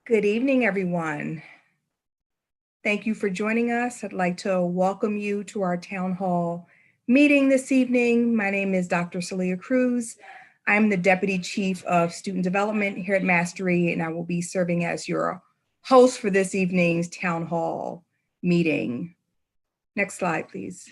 Good evening, everyone. Thank you for joining us. I'd like to welcome you to our town hall meeting this evening. My name is Dr. Celia Cruz. I'm the Deputy Chief of Student Development here at Mastery, and I will be serving as your host for this evening's town hall meeting. Next slide, please.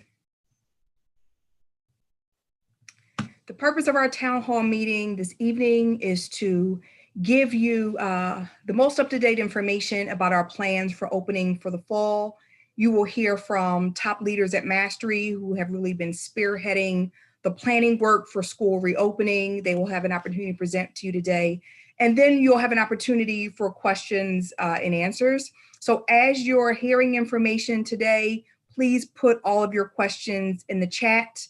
The purpose of our town hall meeting this evening is to give you the most up-to-date information about our plans for opening for the fall. You will hear from top leaders at Mastery who have really been spearheading the planning work for school reopening. They will have an opportunity to present to you today. And then you'll have an opportunity for questions and answers. So as you're hearing information today, please put all of your questions in the chat.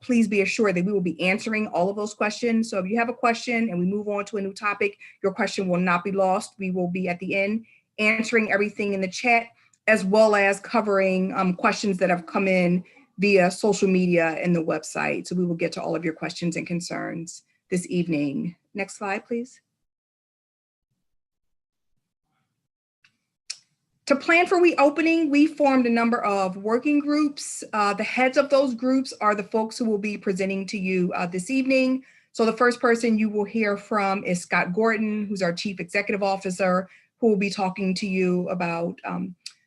Please be assured that we will be answering all of those questions. So if you have a question and we move on to a new topic, your question will not be lost. We will be at the end answering everything in the chat, as well as covering questions that have come in via social media and the website. So we will get to all of your questions and concerns this evening. Next slide, please. To plan for reopening, we formed a number of working groups. The heads of those groups are the folks who will be presenting to you this evening. So the first person you will hear from is Scott Gordon, who's our Chief Executive Officer, who will be talking to you about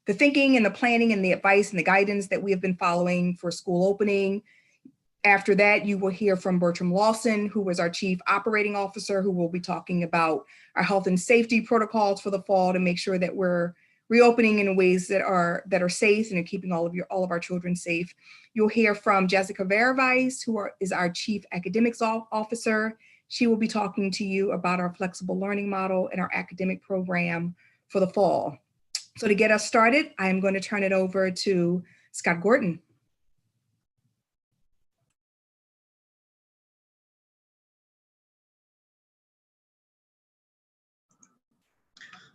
the thinking and the planning and the advice and the guidance that we have been following for school opening. After that, you will hear from Bertram Lawson, who is our Chief Operating Officer, who will be talking about our health and safety protocols for the fall to make sure that we're reopening in ways that are safe and are keeping all of our children safe. You'll hear from Jessica Verweis, who is our Chief Academics Officer. She will be talking to you about our flexible learning model and our academic program for the fall. So to get us started, I am going to turn it over to Scott Gordon.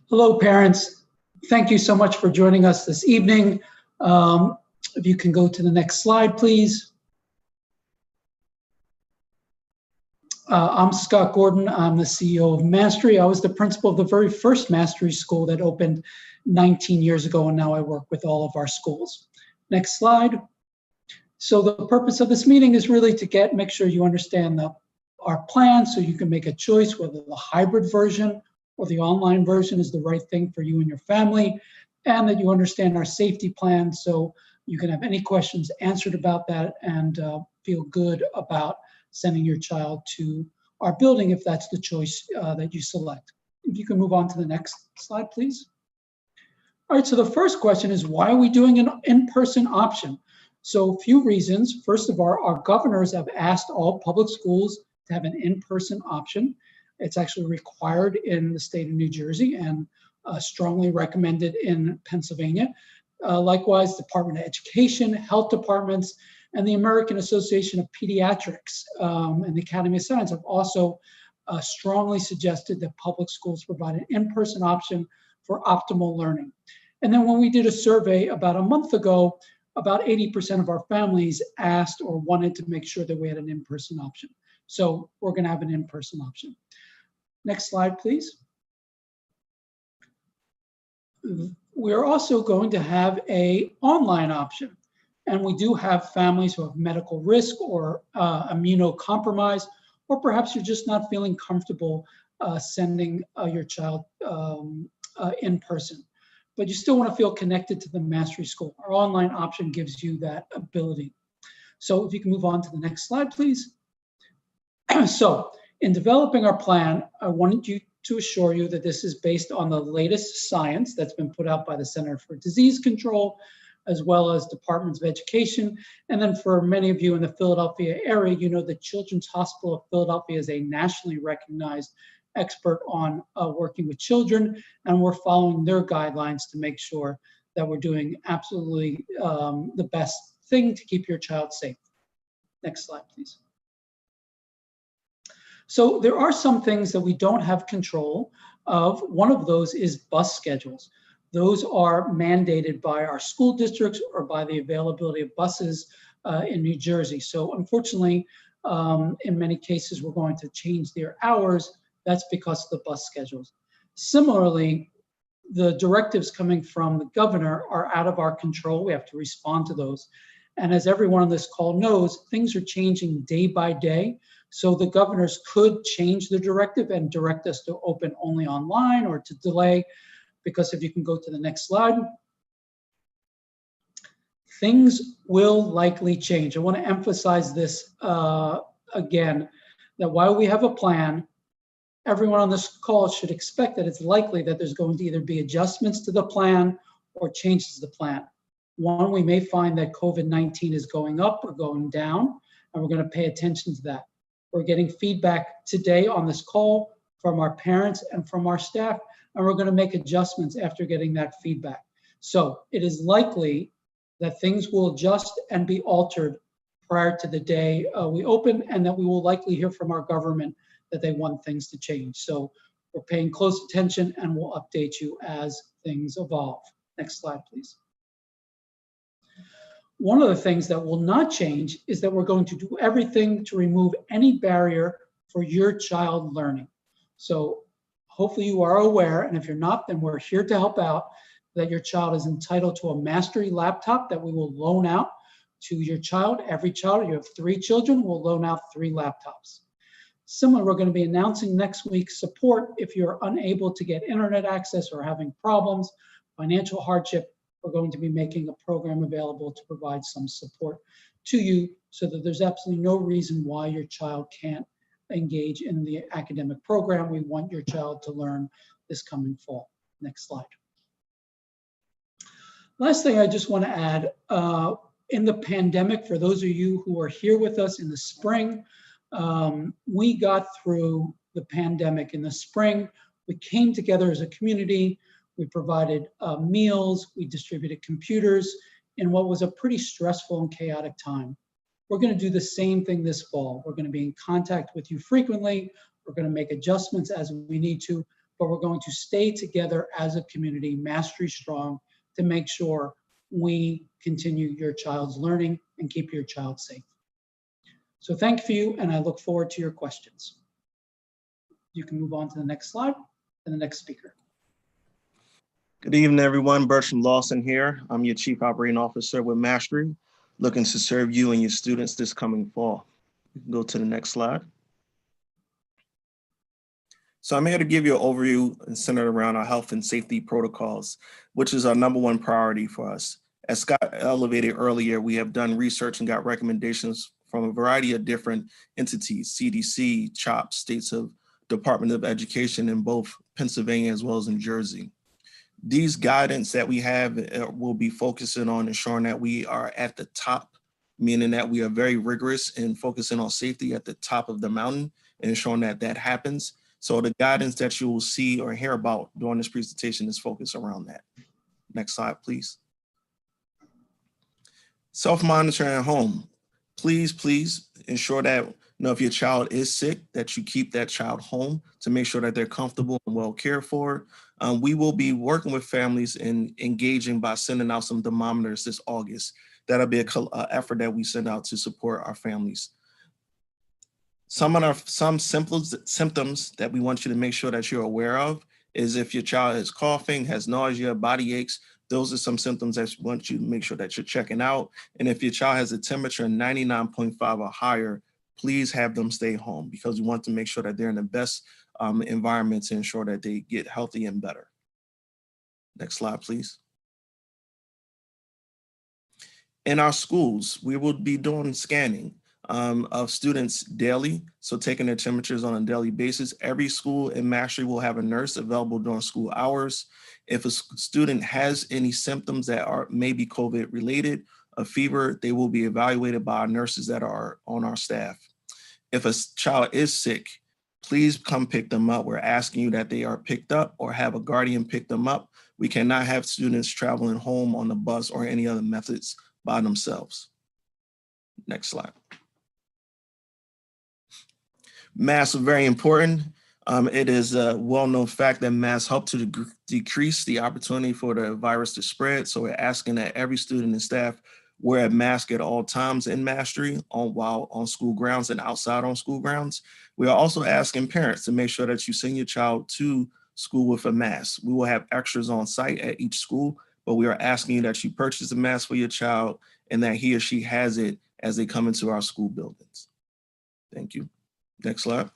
Hello, parents. Thank you so much for joining us this evening. If you can go to the next slide, please. I'm Scott Gordon. I'm the CEO of Mastery. I was the principal of the very first Mastery school that opened 19 years ago, and now I work with all of our schools. Next slide. So the purpose of this meeting is really to make sure you understand our plan so you can make a choice whether the hybrid version or the online version is the right thing for you and your family, and that you understand our safety plan so you can have any questions answered about that and feel good about sending your child to our building if that's the choice that you select. If you can move on to the next slide, please. All right, so the first question is, why are we doing an in-person option? So a few reasons. First of all, our governors have asked all public schools to have an in-person option. It's actually required in the state of New Jersey and strongly recommended in Pennsylvania. Likewise, Department of Education, health departments, and the American Association of Pediatrics and the Academy of Science have also strongly suggested that public schools provide an in-person option for optimal learning. And then when we did a survey about a month ago, about 80% of our families asked or wanted to make sure that we had an in-person option. So we're going to have an in-person option. Next slide, please. We're also going to have an online option. And we do have families who have medical risk or immunocompromised, or perhaps you're just not feeling comfortable sending your child in person. But you still want to feel connected to the Mastery School. Our online option gives you that ability. So if you can move on to the next slide, please. So in developing our plan, I wanted to assure you that this is based on the latest science that's been put out by the Center for Disease Control, as well as Departments of Education. And then for many of you in the Philadelphia area, you know the Children's Hospital of Philadelphia is a nationally recognized expert on working with children, and we're following their guidelines to make sure that we're doing absolutely the best thing to keep your child safe. Next slide, please. So there are some things that we don't have control of. One of those is bus schedules. Those are mandated by our school districts or by the availability of buses in New Jersey. So unfortunately, in many cases, we're going to change their hours. That's because of the bus schedules. Similarly, the directives coming from the governor are out of our control. We have to respond to those. And as everyone on this call knows, things are changing day by day. So the governors could change the directive and direct us to open only online or to delay, because if you can go to the next slide, things will likely change. I want to emphasize this again, that while we have a plan, everyone on this call should expect that it's likely that there's going to either be adjustments to the plan or changes to the plan. One, we may find that COVID-19 is going up or going down, and we're going to pay attention to that. We're getting feedback today on this call from our parents and from our staff, and we're going to make adjustments after getting that feedback. So it is likely that things will adjust and be altered prior to the day we open, and that we will likely hear from our government that they want things to change. So we're paying close attention and we'll update you as things evolve. Next slide, please. One of the things that will not change is that we're going to do everything to remove any barrier for your child learning. So hopefully you are aware, and if you're not, then we're here to help out, that your child is entitled to a Mastery laptop that we will loan out to your child. Every child, you have 3 children, we'll loan out 3 laptops. Similar, we're going to be announcing next week support if you're unable to get internet access or having problems, financial hardship. We're going to be making a program available to provide some support to you so that there's absolutely no reason why your child can't engage in the academic program. We want your child to learn this coming fall. Next slide. Last thing I just want to add, in the pandemic, for those of you who are here with us in the spring, we got through the pandemic in the spring. We came together as a community. We provided meals. We distributed computers in what was a pretty stressful and chaotic time. We're going to do the same thing this fall. We're going to be in contact with you frequently. We're going to make adjustments as we need to, but we're going to stay together as a community, Mastery Strong, to make sure we continue your child's learning and keep your child safe. So thank you, and I look forward to your questions. You can move on to the next slide and the next speaker. Good evening, everyone. Bertram Lawson here. I'm your Chief Operating Officer with Mastery, looking to serve you and your students this coming fall. You can go to the next slide. So I'm here to give you an overview centered around our health and safety protocols, which is our #1 priority for us. As Scott elevated earlier, we have done research and got recommendations from a variety of different entities, CDC, CHOP, states of Department of Education in both Pennsylvania as well as in Jersey. These guidance that we have will be focusing on ensuring that we are at the top, meaning that we are very rigorous in focusing on safety at the top of the mountain and ensuring that that happens. So the guidance that you will see or hear about during this presentation is focused around that. Next slide, please. Self-monitoring at home. Please ensure that if your child is sick, that you keep that child home to make sure that they're comfortable and well cared for. We will be working with families and engaging by sending out some thermometers this August. That'll be an effort that we send out to support our families. Some symptoms that we want you to make sure that you're aware of is if your child is coughing, has nausea, body aches. Those are some symptoms that we want you to make sure that you're checking out. And if your child has a temperature 99.5 or higher, please have them stay home, because we want to make sure that they're in the best environment to ensure that they get healthy and better. Next slide, please. In our schools, we will be doing scanning of students daily, so taking their temperatures on a daily basis. Every school in Mastery will have a nurse available during school hours. If a student has any symptoms that are maybe COVID related, a fever, they will be evaluated by our nurses that are on our staff. If a child is sick, please come pick them up. We're asking you that they are picked up or have a guardian pick them up. We cannot have students traveling home on the bus or any other methods by themselves. Next slide. Masks are very important. It is a well-known fact that masks help to decrease the opportunity for the virus to spread. So we're asking that every student and staff wear a mask at all times in Mastery while on school grounds and outside on school grounds. We are also asking parents to make sure that you send your child to school with a mask. We will have extras on site at each school, but we are asking you that you purchase a mask for your child and that he or she has it as they come into our school buildings. Thank you. Next slide.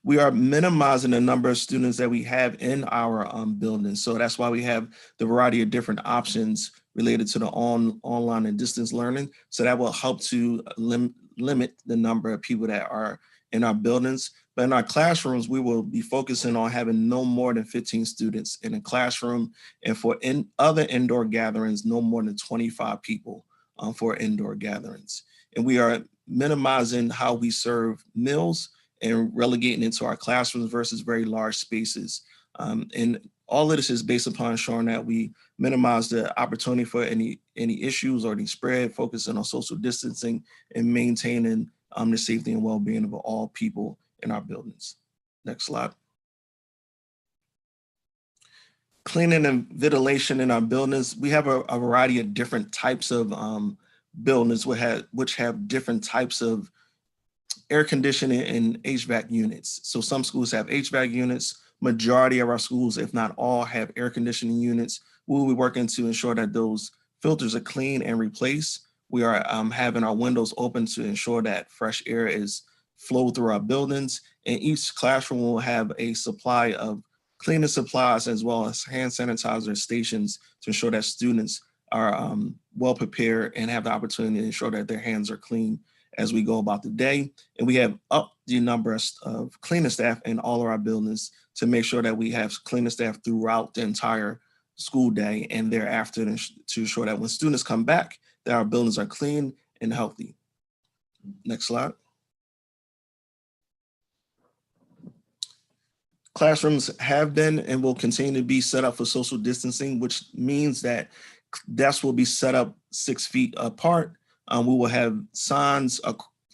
We are minimizing the number of students that we have in our buildings. So that's why we have the variety of different options related to the online and distance learning. So that will help to limit the number of people that are in our buildings. But in our classrooms, we will be focusing on having no more than 15 students in a classroom. And for other indoor gatherings, no more than 25 people for indoor gatherings. And we are minimizing how we serve meals and relegating into our classrooms versus very large spaces. And all of this is based upon ensuring that we minimize the opportunity for any issues or any spread, focusing on social distancing and maintaining the safety and well-being of all people in our buildings. Next slide. Cleaning and ventilation in our buildings. We have a variety of different types of buildings which have different types of air conditioning and HVAC units. So some schools have HVAC units. Majority of our schools, if not all, have air conditioning units. We will be working to ensure that those filters are clean and replaced. We are having our windows open to ensure that fresh air is flowed through our buildings. And each classroom will have a supply of cleaning supplies as well as hand sanitizer stations to ensure that students are well prepared and have the opportunity to ensure that their hands are clean as we go about the day. And we have upped the number of cleaning staff in all of our buildings to make sure that we have cleaning staff throughout the entire school day and thereafter to ensure that when students come back, that our buildings are clean and healthy. Next slide. Classrooms have been and will continue to be set up for social distancing, which means that desks will be set up 6 feet apart. We will have signs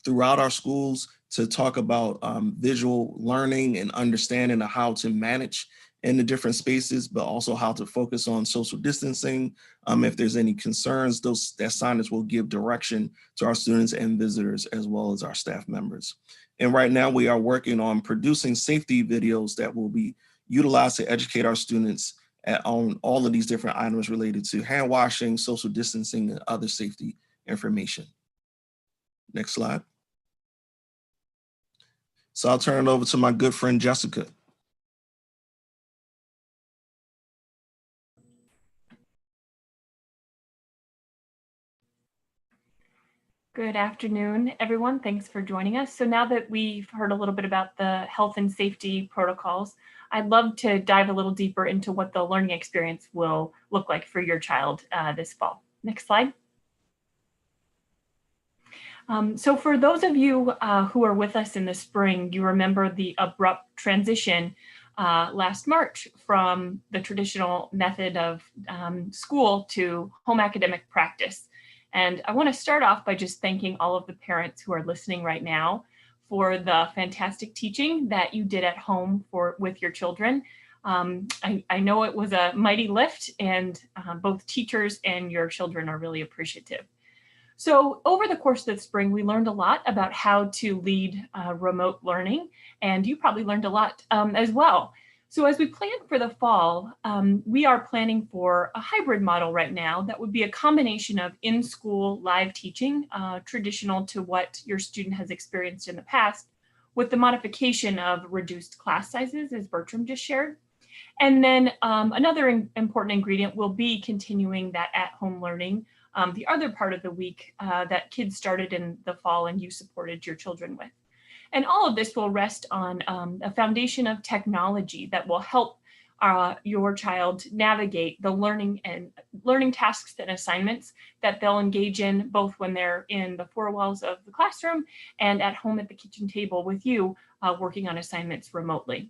throughout our schools to talk about visual learning and understanding of how to manage in the different spaces, but also how to focus on social distancing. If there's any concerns, that signage will give direction to our students and visitors as well as our staff members. And right now we are working on producing safety videos that will be utilized to educate our students on all of these different items related to hand washing, social distancing, and other safety information. Next slide. So I'll turn it over to my good friend, Jessica. Good afternoon, everyone. Thanks for joining us. So now that we've heard a little bit about the health and safety protocols, I'd love to dive a little deeper into what the learning experience will look like for your child this fall. Next slide. So for those of you who are with us in the spring, you remember the abrupt transition last March from the traditional method of school to home academic practice. And I want to start off by just thanking all of the parents who are listening right now for the fantastic teaching that you did at home with your children. I know it was a mighty lift, and both teachers and your children are really appreciative. So over the course of the spring, we learned a lot about how to lead remote learning, and you probably learned a lot as well. So as we plan for the fall, we are planning for a hybrid model right now that would be a combination of in-school live teaching, traditional to what your student has experienced in the past, with the modification of reduced class sizes, as Bertram just shared. And then another important ingredient will be continuing that at-home learning, the other part of the week that kids started in the fall and you supported your children with. And all of this will rest on a foundation of technology that will help your child navigate the learning tasks and assignments that they'll engage in, both when they're in the four walls of the classroom and at home at the kitchen table with you, working on assignments remotely.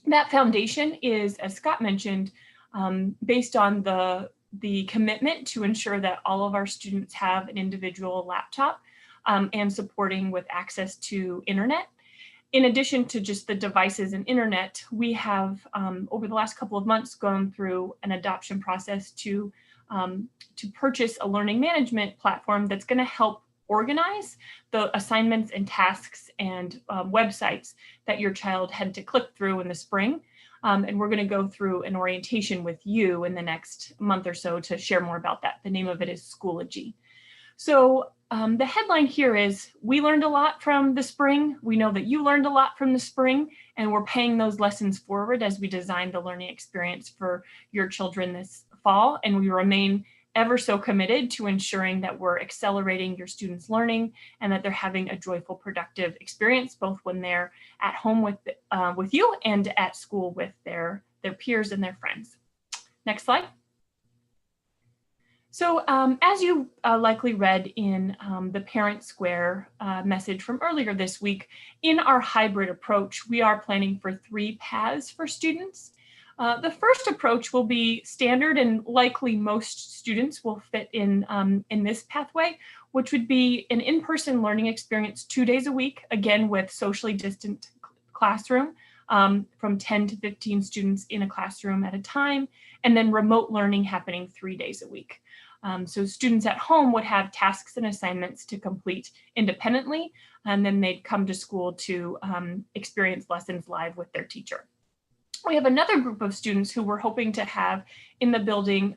That foundation is, as Scott mentioned, based on the commitment to ensure that all of our students have an individual laptop and supporting with access to internet. In addition to just the devices and internet, we have over the last couple of months gone through an adoption process to purchase a learning management platform that's going to help organize the assignments and tasks and websites that your child had to click through in the spring. And we're going to go through an orientation with you in the next month or so to share more about that. The name of it is Schoology. So the headline here is, we learned a lot from the spring. We know that you learned a lot from the spring, and we're paying those lessons forward as we design the learning experience for your children this fall. And we remain ever so committed to ensuring that we're accelerating your students' learning and that they're having a joyful, productive experience, both when they're at home with you and at school with their peers and their friends. Next slide. So as you likely read in the Parent Square message from earlier this week, in our hybrid approach, we are planning for 3 paths for students. The first approach will be standard, and likely most students will fit in this pathway, which would be an in-person learning experience 2 days a week, again with socially distant classroom, from 10 to 15 students in a classroom at a time, and then remote learning happening 3 days a week. So students at home would have tasks and assignments to complete independently, and then they'd come to school to experience lessons live with their teacher. We have another group of students who we're hoping to have in the building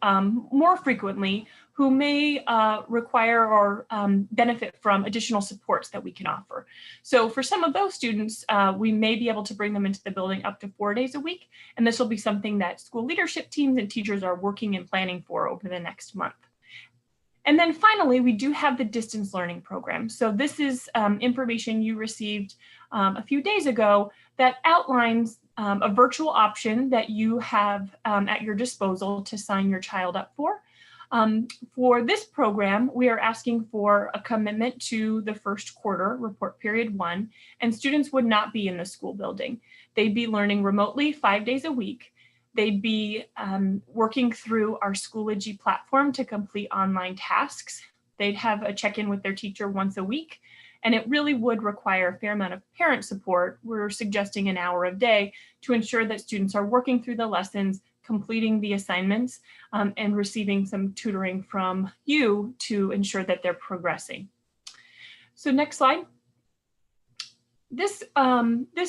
more frequently, who may require or benefit from additional supports that we can offer. So for some of those students, we may be able to bring them into the building up to 4 days a week. And this will be something that school leadership teams and teachers are working and planning for over the next month. And then finally, we do have the distance learning program. So this is information you received a few days ago that outlines a virtual option that you have at your disposal to sign your child up for. For this program, we are asking for a commitment to the first quarter, report period 1, and students would not be in the school building. They'd be learning remotely 5 days a week. They'd be working through our Schoology platform to complete online tasks. They'd have a check-in with their teacher once a week, and it really would require a fair amount of parent support. We're suggesting an hour a day to ensure that students are working through the lessons, completing the assignments, and receiving some tutoring from you to ensure that they're progressing. So next slide. This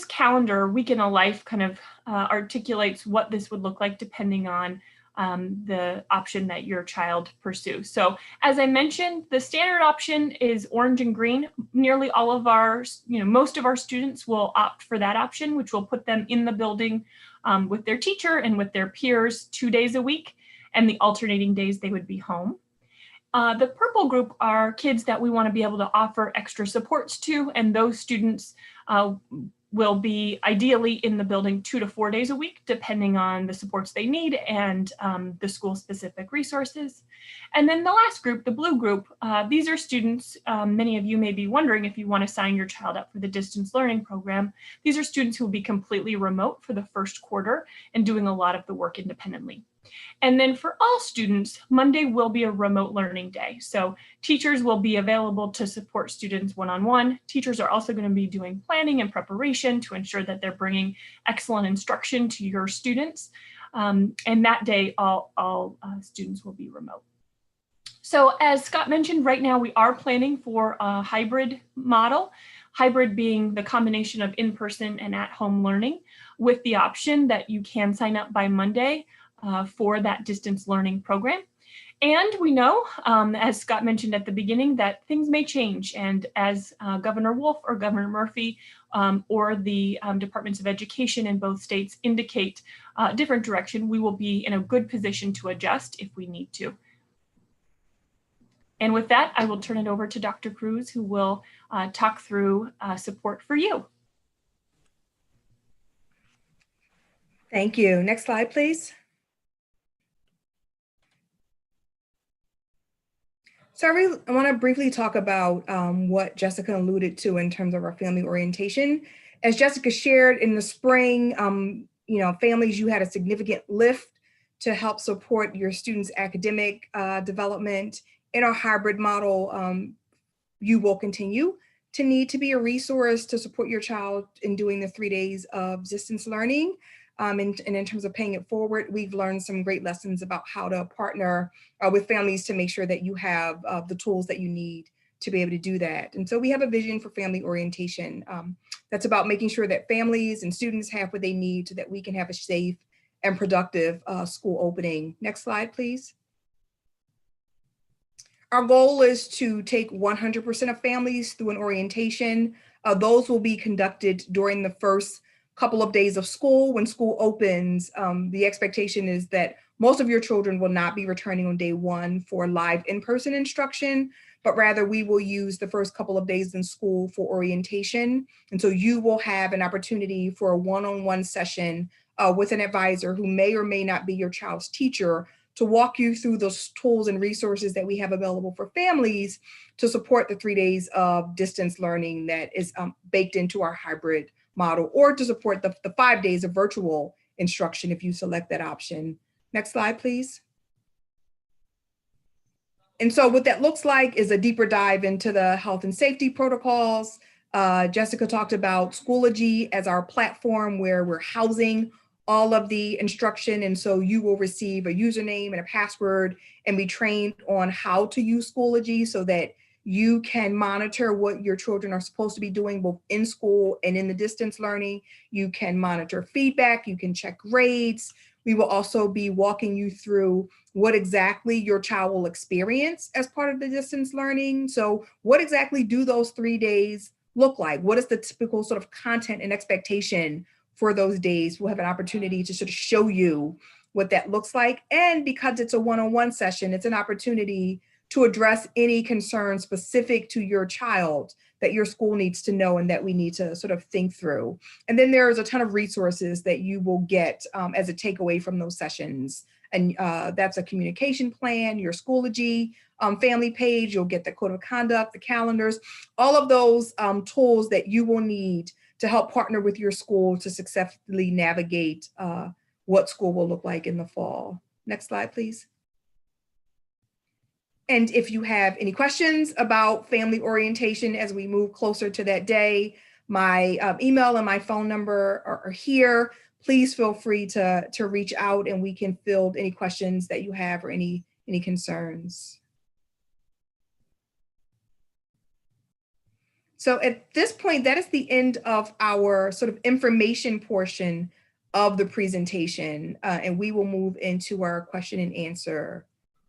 calendar, Week in a Life, kind of articulates what this would look like depending on the option that your child pursues. So as I mentioned, the standard option is orange and green. Nearly all of our, most of our students will opt for that option, which will put them in the building with their teacher and with their peers 2 days a week, and the alternating days they would be home. The purple group are kids that we want to be able to offer extra supports to, and those students will be ideally in the building 2 to 4 days a week, depending on the supports they need and the school-specific resources. And then the last group, the blue group, these are students, many of you may be wondering if you want to sign your child up for the distance learning program. These are students who will be completely remote for the first quarter and doing a lot of the work independently. And then for all students, Monday will be a remote learning day. So teachers will be available to support students one-on-one. Teachers are also going to be doing planning and preparation to ensure that they're bringing excellent instruction to your students. And that day, all students will be remote. So as Scott mentioned, right now we are planning for a hybrid model, hybrid being the combination of in-person and at-home learning, with the option that you can sign up by Monday for that distance learning program. And we know, as Scott mentioned at the beginning, that things may change. And as Governor Wolf or Governor Murphy or the Departments of Education in both states indicate a different direction, we will be in a good position to adjust if we need to. And with that, I will turn it over to Dr. Cruz, who will talk through support for you. Thank you. Next slide, please. So I want to briefly talk about what Jessica alluded to in terms of our family orientation. As Jessica shared in the spring, families, you had a significant lift to help support your students' academic development. In our hybrid model, you will continue to need to be a resource to support your child in doing the 3 days of distance learning. And in terms of paying it forward, we've learned some great lessons about how to partner with families to make sure that you have the tools that you need to be able to do that. And so we have a vision for family orientation that's about making sure that families and students have what they need so that we can have a safe and productive school opening. Next slide, please. Our goal is to take 100% of families through an orientation. Those will be conducted during the first couple of days of school. When school opens, the expectation is that most of your children will not be returning on day one for live in-person instruction, but rather we will use the first couple of days in school for orientation. And so you will have an opportunity for a one-on-one session with an advisor who may or may not be your child's teacher to walk you through those tools and resources that we have available for families to support the 3 days of distance learning that is baked into our hybrid model, or to support the 5 days of virtual instruction if you select that option. Next slide, please. And so what that looks like is a deeper dive into the health and safety protocols. Jessica talked about Schoology as our platform where we're housing all of the instruction. And so you will receive a username and a password and be trained on how to use Schoology so that you can monitor what your children are supposed to be doing both in school and in the distance learning. You can monitor feedback, you can check grades. We will also be walking you through what exactly your child will experience as part of the distance learning. So what exactly do those 3 days look like? What is the typical sort of content and expectation for those days? We'll have an opportunity to sort of show you what that looks like. And because it's a one-on-one session, it's an opportunity to address any concerns specific to your child that your school needs to know and that we need to sort of think through. And then there's a ton of resources that you will get as a takeaway from those sessions. And that's a communication plan, your Schoology family page, you'll get the code of conduct, the calendars, all of those tools that you will need to help partner with your school to successfully navigate what school will look like in the fall. Next slide, please. And if you have any questions about family orientation as we move closer to that day, my email and my phone number are here. Please feel free to reach out and we can field any questions that you have or any concerns. So at this point, that is the end of our sort of information portion of the presentation, and we will move into our question and answer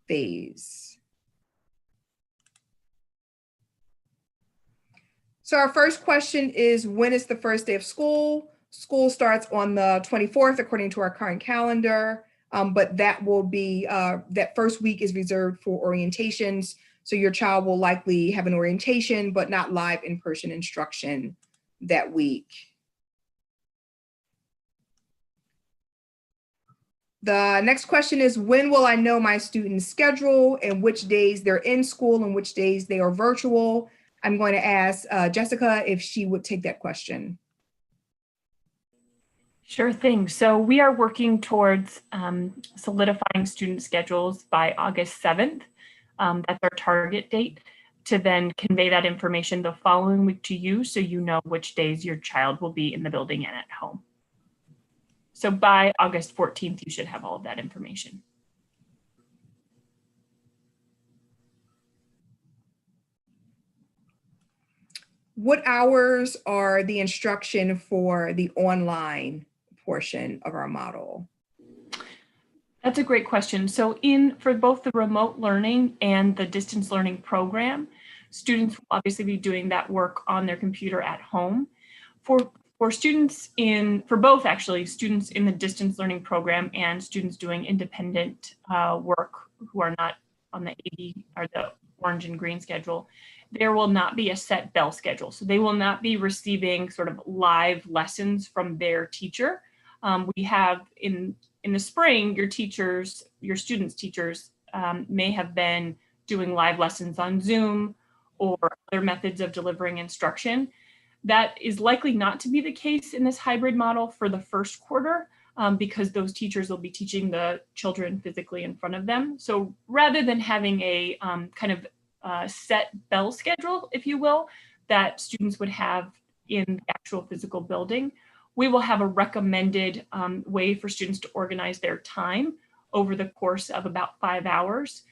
phase. So our first question is, when is the first day of school? School starts on the 24th, according to our current calendar, but that will be, that first week is reserved for orientations. So your child will likely have an orientation, but not live in-person instruction that week. The next question is, when will I know my students' schedule and which days they're in school and which days they are virtual? I'm going to ask Jessica if she would take that question. Sure thing. So we are working towards solidifying student schedules by August 7th. That's our target date, to then convey that information the following week to you so you know which days your child will be in the building and at home. So by August 14th, you should have all of that information. What hours are the instruction for the online portion of our model? That's a great question. So for both the remote learning and the distance learning program, students will obviously be doing that work on their computer at home. For students for both actually, students in the distance learning program and students doing independent work who are not on the 80 or the orange and green schedule, there will not be a set bell schedule. So they will not be receiving sort of live lessons from their teacher. We have in the spring, your students' teachers may have been doing live lessons on Zoom or other methods of delivering instruction. That is likely not to be the case in this hybrid model for the first quarter because those teachers will be teaching the children physically in front of them. So rather than having a kind of set bell schedule, if you will, that students would have in the actual physical building, we will have a recommended way for students to organize their time over the course of about 5 hours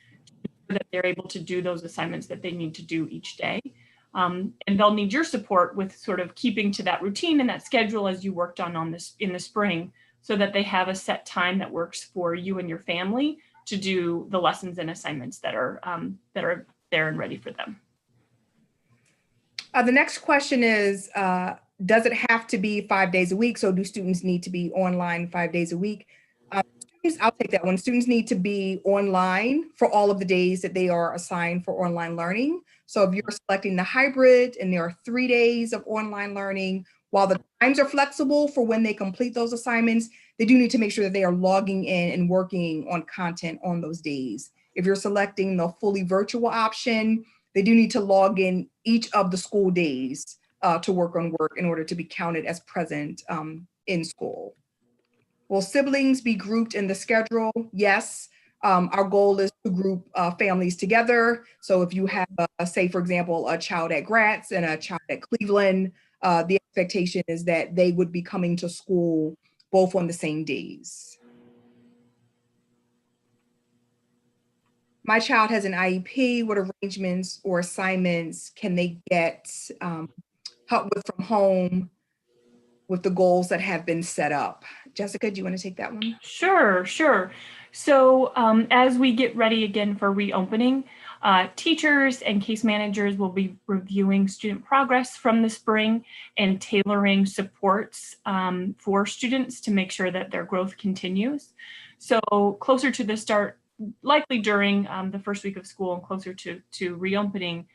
that they're able to do those assignments that they need to do each day. And they'll need your support with sort of keeping to that routine and that schedule as you worked on this in the spring, so that they have a set time that works for you and your family to do the lessons and assignments that are there and ready for them. The next question is, does it have to be 5 days a week? So do students need to be online 5 days a week? I'll take that one. Students need to be online for all of the days that they are assigned for online learning. So if you're selecting the hybrid and there are 3 days of online learning, while the times are flexible for when they complete those assignments, they do need to make sure that they are logging in and working on content on those days. If you're selecting the fully virtual option, they do need to log in each of the school days to work on work in order to be counted as present in school. Will siblings be grouped in the schedule? Yes. Our goal is to group families together. So if you have, say, for example, a child at Gratz and a child at Cleveland, the expectation is that they would be coming to school both on the same days. My child has an IEP. What arrangements or assignments can they get help with from home with the goals that have been set up? Jessica, do you want to take that one? Sure. So as we get ready again for reopening, teachers and case managers will be reviewing student progress from the spring and tailoring supports for students to make sure that their growth continues. So closer to the start, likely during the first week of school and closer to reopening,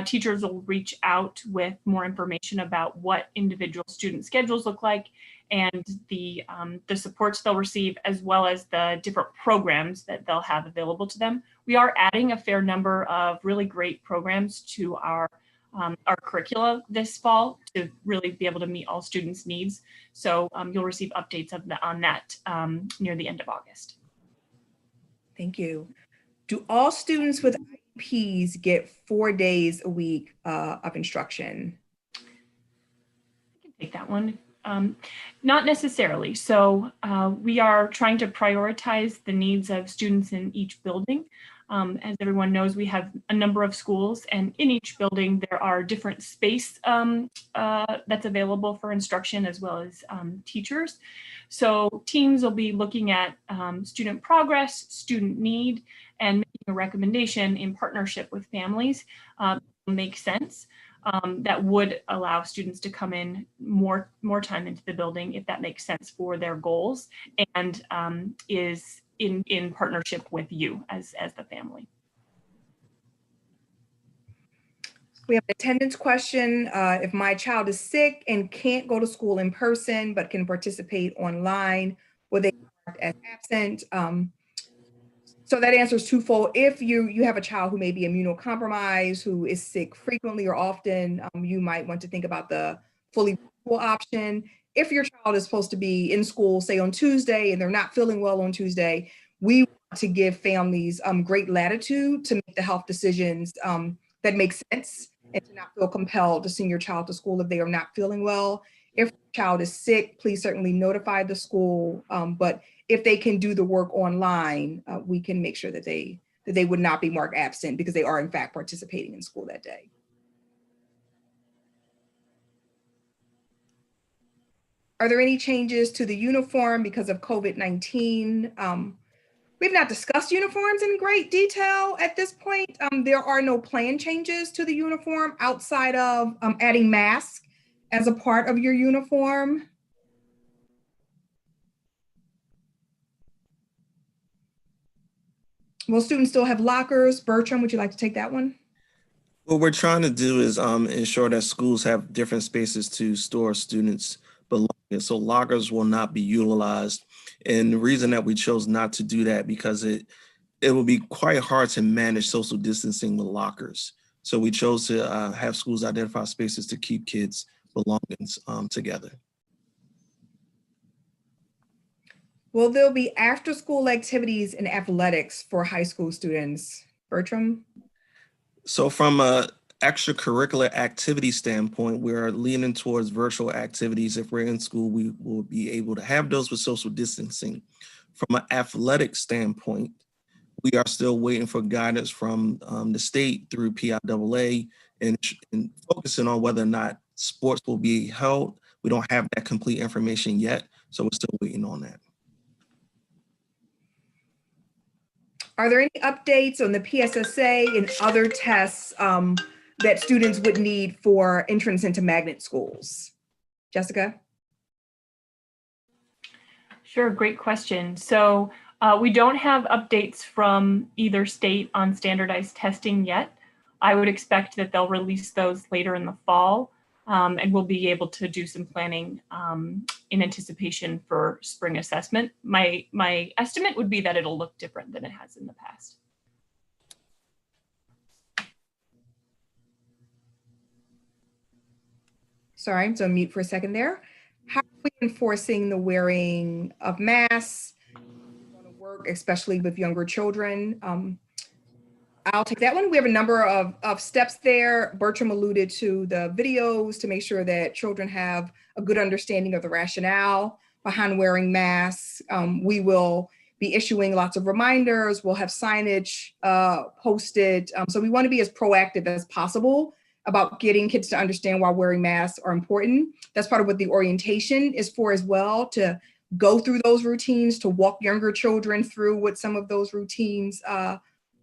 teachers will reach out with more information about what individual student schedules look like and the supports they'll receive, as well as the different programs that they'll have available to them. We are adding a fair number of really great programs to our curricula this fall to really be able to meet all students' needs. So you'll receive updates on that near the end of August. Thank you. Do all students with IEPs get 4 days a week of instruction? I can take that one. Not necessarily. So we are trying to prioritize the needs of students in each building. As everyone knows, we have a number of schools, and in each building there are different space that's available for instruction, as well as teachers. So teams will be looking at student progress, student need, and making a recommendation in partnership with families make sense. That would allow students to come in more time into the building if that makes sense for their goals, and is in partnership with you as the family. We have an attendance question. If my child is sick and can't go to school in person, but can participate online, will they be marked as absent? So that answer is twofold. If you have a child who may be immunocompromised, who is sick frequently or often, you might want to think about the fully virtual option. If your child is supposed to be in school, say on Tuesday, and they're not feeling well on Tuesday, we want to give families great latitude to make the health decisions that make sense, and to not feel compelled to send your child to school if they are not feeling well. If the child is sick, please certainly notify the school. But if they can do the work online, we can make sure that they would not be marked absent because they are in fact participating in school that day. Are there any changes to the uniform because of COVID-19? We've not discussed uniforms in great detail at this point. There are no planned changes to the uniform outside of adding masks as a part of your uniform. Will students still have lockers? Bertram, would you like to take that one? What we're trying to do is ensure that schools have different spaces to store students' belongings. So lockers will not be utilized. And the reason that we chose not to do that, because it will be quite hard to manage social distancing with lockers. So we chose to have schools identify spaces to keep kids' belongings together. Will there be after-school activities and athletics for high school students? Bertram? So from a extracurricular activity standpoint, we're leaning towards virtual activities. If we're in school, we will be able to have those with social distancing. From an athletic standpoint, We are still waiting for guidance from the state through PIAA and focusing on whether or not sports will be held. We don't have that complete information yet, so we're still waiting on that. Are there any updates on the PSSA and other tests that students would need for entrance into magnet schools? Jessica? Sure, great question. So we don't have updates from either state on standardized testing yet. I would expect that they'll release those later in the fall, and we'll be able to do some planning in anticipation for spring assessment. My estimate would be that it'll look different than it has in the past. Sorry, I'm on mute for a second there. How are we enforcing the wearing of masks going to work, especially with younger children? I'll take that one. We have a number of steps there. Bertram alluded to the videos to make sure that children have a good understanding of the rationale behind wearing masks. We will be issuing lots of reminders. We'll have signage posted. So we want to be as proactive as possible about getting kids to understand why wearing masks are important. That's part of what the orientation is for as well, to go through those routines, to walk younger children through what some of those routines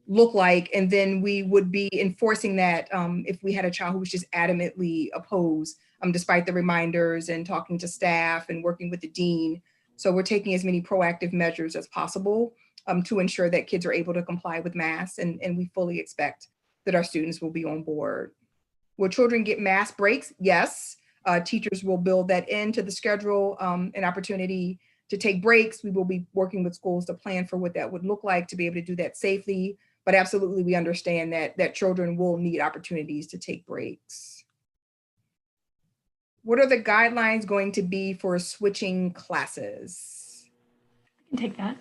look like. And then we would be enforcing that if we had a child who was just adamantly opposed, despite the reminders and talking to staff and working with the dean. So we're taking as many proactive measures as possible to ensure that kids are able to comply with masks. And we fully expect that our students will be on board. Will children get mask breaks? Yes. Teachers will build that into the schedule, an opportunity to take breaks. We will be working with schools to plan for what that would look like to be able to do that safely. But absolutely, we understand that children will need opportunities to take breaks. What are the guidelines going to be for switching classes? I can take that.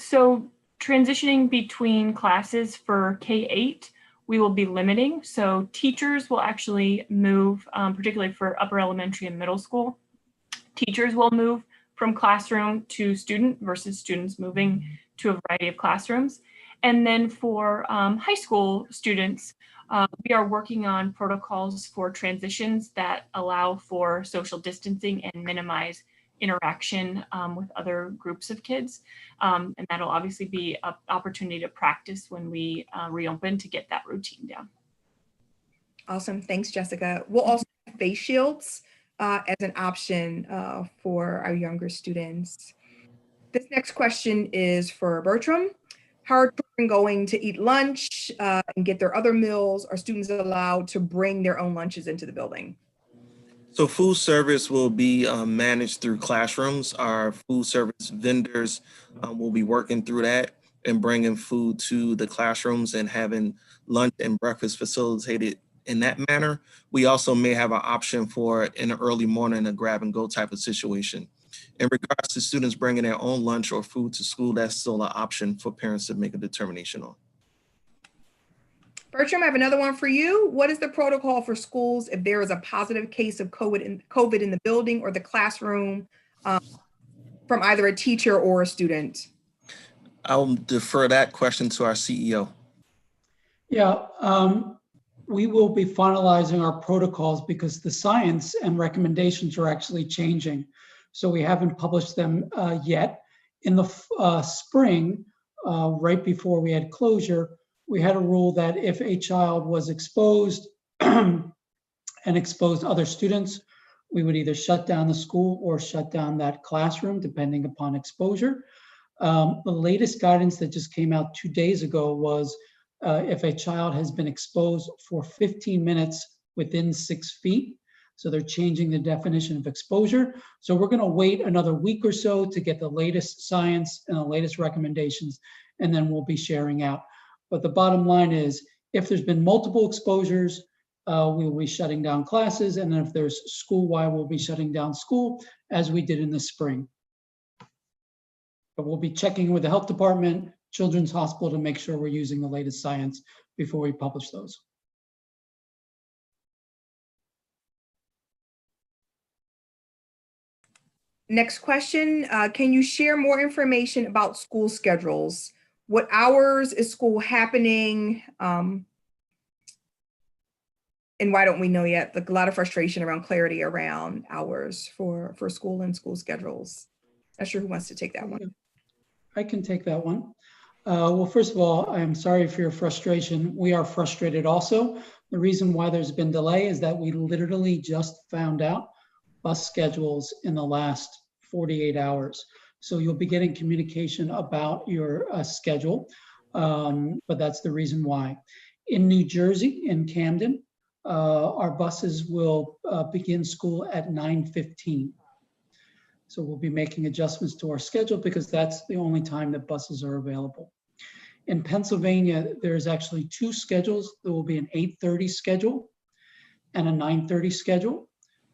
So transitioning between classes for K-8, we will be limiting. So teachers will actually move, particularly for upper elementary and middle school. Teachers will move from classroom to student versus students moving to a variety of classrooms. And then for high school students, we are working on protocols for transitions that allow for social distancing and minimize interaction with other groups of kids. And that'll obviously be an opportunity to practice when we reopen to get that routine down. Awesome, thanks, Jessica. We'll also have face shields as an option for our younger students. This next question is for Bertram. How are children going to eat lunch and get their other meals? Are students allowed to bring their own lunches into the building? So food service will be managed through classrooms. Our food service vendors will be working through that and bringing food to the classrooms and having lunch and breakfast facilitated in that manner. We also may have an option for in the early morning a grab and go type of situation. In regards to students bringing their own lunch or food to school, that's still an option for parents to make a determination on. Bertram, I have another one for you. What is the protocol for schools if there is a positive case of COVID in the building or the classroom from either a teacher or a student? I'll defer that question to our CEO. Yeah, we will be finalizing our protocols because the science and recommendations are actually changing. So we haven't published them yet. In the spring, right before we had closure, we had a rule that if a child was exposed and exposed other students, we would either shut down the school or shut down that classroom, depending upon exposure. The latest guidance that just came out 2 days ago was if a child has been exposed for 15 minutes within 6 feet. So they're changing the definition of exposure. So we're going to wait another week or so to get the latest science and the latest recommendations, and then we'll be sharing out. But the bottom line is, if there's been multiple exposures, we will be shutting down classes. And then if there's school-wide, we'll be shutting down school as we did in the spring. But we'll be checking with the health department, Children's Hospital to make sure we're using the latest science before we publish those. Next question, can you share more information about school schedules? What hours is school happening? And why don't we know yet? Like a lot of frustration around clarity around hours for school and school schedules. Not sure who wants to take that one. I can take that one. Well, first of all, I'm sorry for your frustration. We are frustrated also. The reason why there's been delay is that we literally just found out bus schedules in the last 48 hours. So you'll be getting communication about your schedule, but that's the reason why. In New Jersey, in Camden, our buses will begin school at 9:15. So we'll be making adjustments to our schedule because that's the only time that buses are available. In Pennsylvania, there's actually two schedules. There will be an 8:30 schedule and a 9:30 schedule.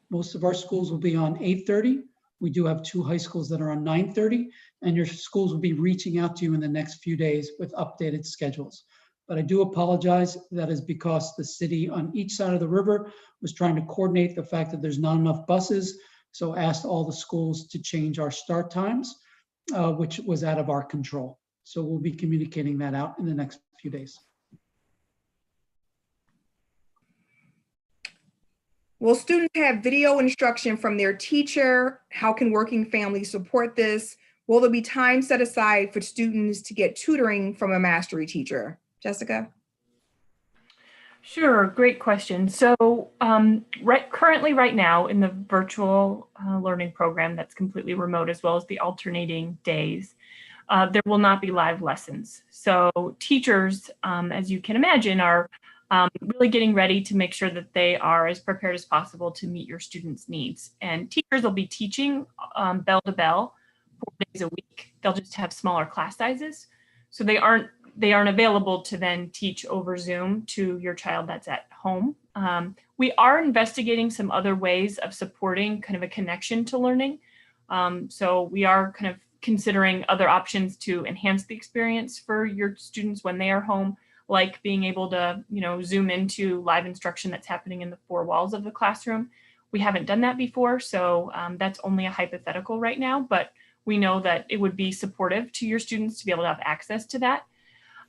Most of our schools will be on 8:30. We do have two high schools that are on 9:30, and your schools will be reaching out to you in the next few days with updated schedules. But I do apologize. That is because the city on each side of the river was trying to coordinate the fact that there's not enough buses. So asked all the schools to change our start times, which was out of our control. So we'll be communicating that out in the next few days. Will students have video instruction from their teacher? How can working families support this? Will there be time set aside for students to get tutoring from a mastery teacher? Jessica? Sure, great question. So currently right now in the virtual learning program that's completely remote, as well as the alternating days, there will not be live lessons. So teachers, as you can imagine, are really getting ready to make sure that they are as prepared as possible to meet your students' needs. And teachers will be teaching bell to bell 4 days a week. They'll just have smaller class sizes. So they aren't available to then teach over Zoom to your child that's at home. We are investigating some other ways of supporting kind of a connection to learning. So we are kind of considering other options to enhance the experience for your students when they are home, like being able to, Zoom into live instruction that's happening in the four walls of the classroom. We haven't done that before, so that's only a hypothetical right now, but we know that it would be supportive to your students to be able to have access to that.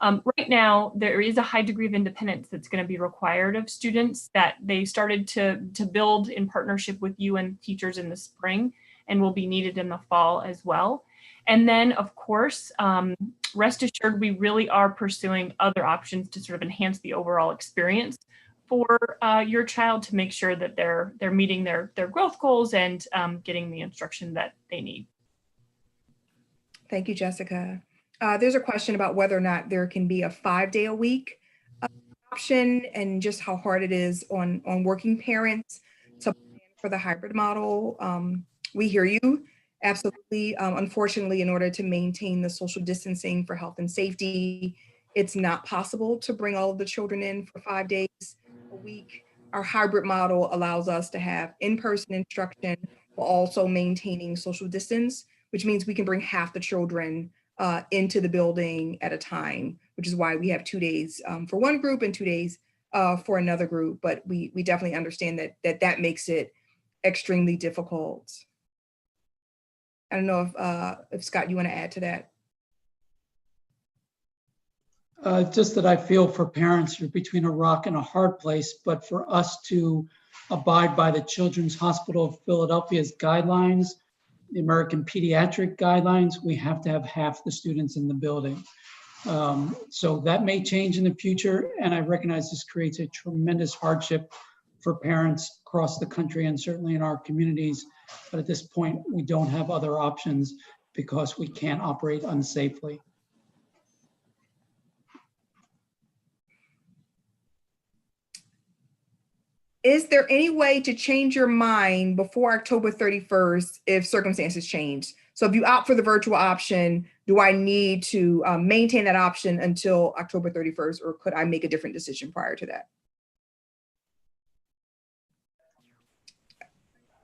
Right now, there is a high degree of independence that's going to be required of students that they started to build in partnership with you and teachers in the spring and will be needed in the fall as well. And then, of course, rest assured, we really are pursuing other options to sort of enhance the overall experience for your child to make sure that they're meeting their growth goals and getting the instruction that they need. Thank you, Jessica. There's a question about whether or not there can be a 5-day-a-week option and just how hard it is on working parents to plan for the hybrid model. We hear you, absolutely. Unfortunately, in order to maintain the social distancing for health and safety, it's not possible to bring all of the children in for 5 days a week. Our hybrid model allows us to have in-person instruction while also maintaining social distance, which means we can bring half the children into the building at a time, which is why we have 2 days for one group and 2 days for another group. But we definitely understand that makes it extremely difficult. I don't know if Scott, you want to add to that? Just that I feel for parents, you're between a rock and a hard place, but for us to abide by the Children's Hospital of Philadelphia's guidelines, the American Pediatric guidelines, we have to have half the students in the building. So that may change in the future, and I recognize this creates a tremendous hardship for parents across the country and certainly in our communities. But at this point, we don't have other options because we can't operate unsafely. Is there any way to change your mind before October 31st if circumstances change? So if you opt for the virtual option, do I need to maintain that option until October 31st, or could I make a different decision prior to that?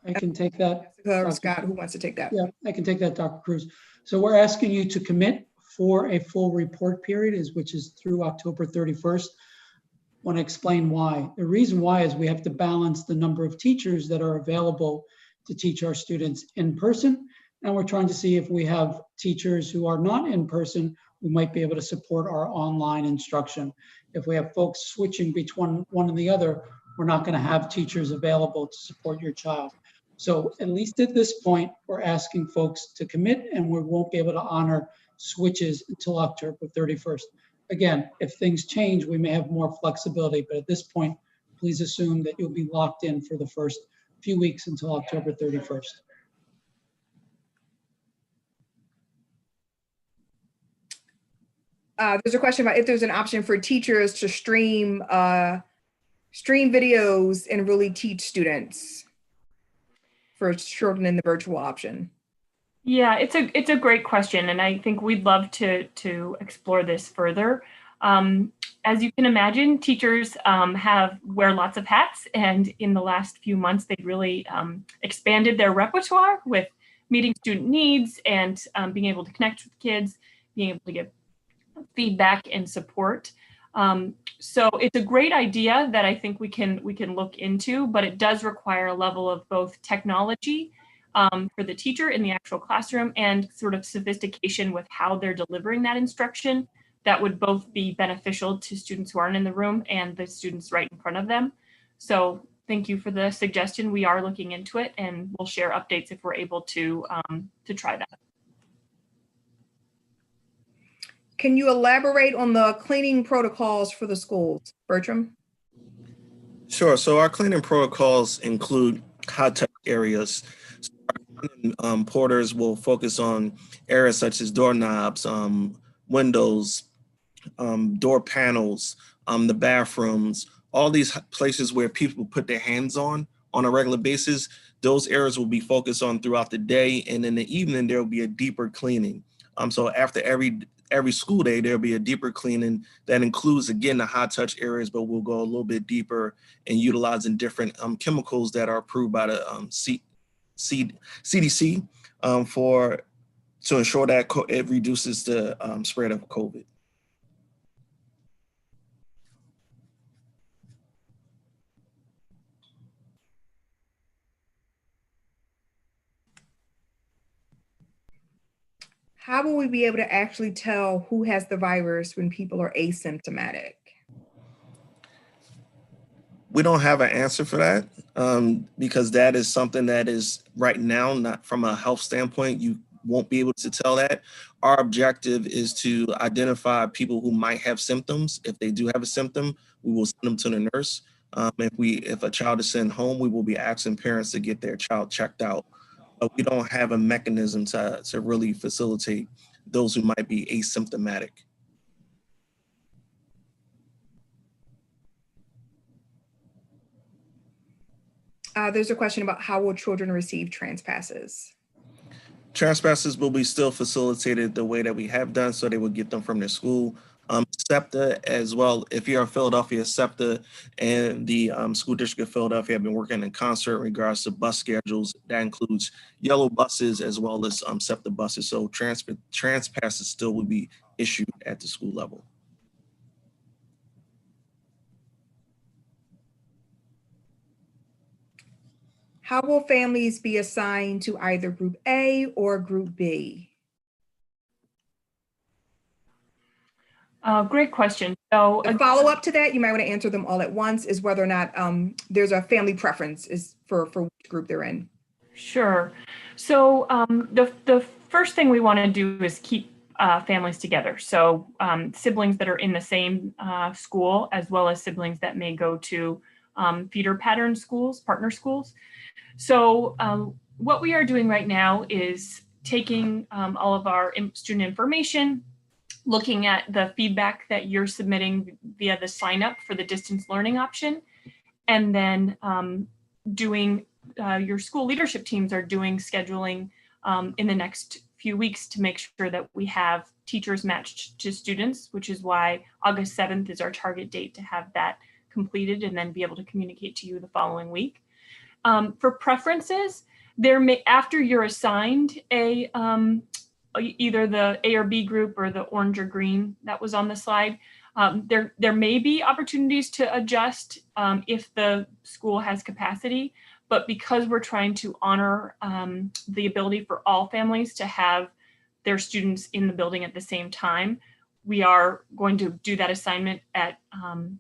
I can take that. Jessica or Scott, who wants to take that? Yeah, I can take that, Dr. Cruz. So we're asking you to commit for a full report period, which is through October 31st. Want to explain why. The reason why is we have to balance the number of teachers that are available to teach our students in person. And we're trying to see if we have teachers who are not in person who might be able to support our online instruction. If we have folks switching between one and the other, we're not going to have teachers available to support your child. So at least at this point, we're asking folks to commit, and we won't be able to honor switches until October 31st. Again, if things change, we may have more flexibility, but at this point, please assume that you'll be locked in for the first few weeks until October 31st. There's a question about if there's an option for teachers to stream videos and really teach students for children in the virtual option. Yeah, it's a great question, and I think we'd love to explore this further. As you can imagine, teachers wear lots of hats, and in the last few months, they've really expanded their repertoire with meeting student needs and being able to connect with kids, being able to give feedback and support. So it's a great idea that I think we can look into, but it does require a level of both technology for the teacher in the actual classroom and sort of sophistication with how they're delivering that instruction that would both be beneficial to students who aren't in the room and the students right in front of them. So thank you for the suggestion. We are looking into it, and we'll share updates if we're able to try that. Can you elaborate on the cleaning protocols for the schools, Bertram? Sure. So our cleaning protocols include high touch areas. Porters will focus on areas such as doorknobs, windows, door panels, the bathrooms, all these places where people put their hands on a regular basis. Those areas will be focused on throughout the day, and in the evening there will be a deeper cleaning. So after every school day, there'll be a deeper cleaning that includes, again, the high touch areas, but we'll go a little bit deeper in utilizing different chemicals that are approved by the CDC to ensure that it reduces the spread of COVID. How will we be able to actually tell who has the virus when people are asymptomatic? We don't have an answer for that because that is something that is right now, not from a health standpoint, you won't be able to tell that. Our objective is to identify people who might have symptoms. If they do have a symptom, we will send them to the nurse. If a child is sent home, we will be asking parents to get their child checked out. But we don't have a mechanism to really facilitate those who might be asymptomatic. There's a question about how will children receive TransPasses? TransPasses will be still facilitated the way that we have done, so they will get them from their school. SEPTA as well. If you're in Philadelphia, SEPTA and the School District of Philadelphia have been working in concert in regards to bus schedules. That includes yellow buses as well as SEPTA buses. So TransPasses still will be issued at the school level. How will families be assigned to either Group A or Group B? Great question. So a follow-up to that, you might want to answer them all at once, is whether or not there's a family preference is for which group they're in. Sure. So the first thing we want to do is keep families together. So siblings that are in the same school, as well as siblings that may go to feeder pattern schools, partner schools. So what we are doing right now is taking all of our student information, looking at the feedback that you're submitting via the sign up for the distance learning option, and then doing your school leadership teams are doing scheduling in the next few weeks to make sure that we have teachers matched to students, which is why August 7th is our target date to have that completed and then be able to communicate to you the following week. For preferences, after you're assigned either the A or B group or the orange or green that was on the slide, there may be opportunities to adjust if the school has capacity, But because we're trying to honor the ability for all families to have their students in the building at the same time, we are going to do that assignment at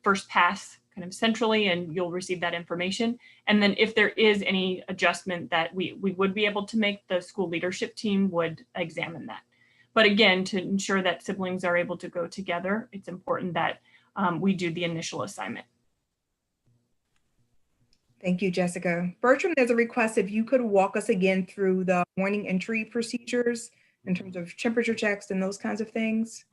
first pass kind of centrally, and you'll receive that information. And then if there is any adjustment that we would be able to make, the school leadership team would examine that. But again, to ensure that siblings are able to go together, it's important that we do the initial assignment. Thank you, Jessica. Bertram, there's a request if you could walk us again through the morning entry procedures in terms of temperature checks and those kinds of things.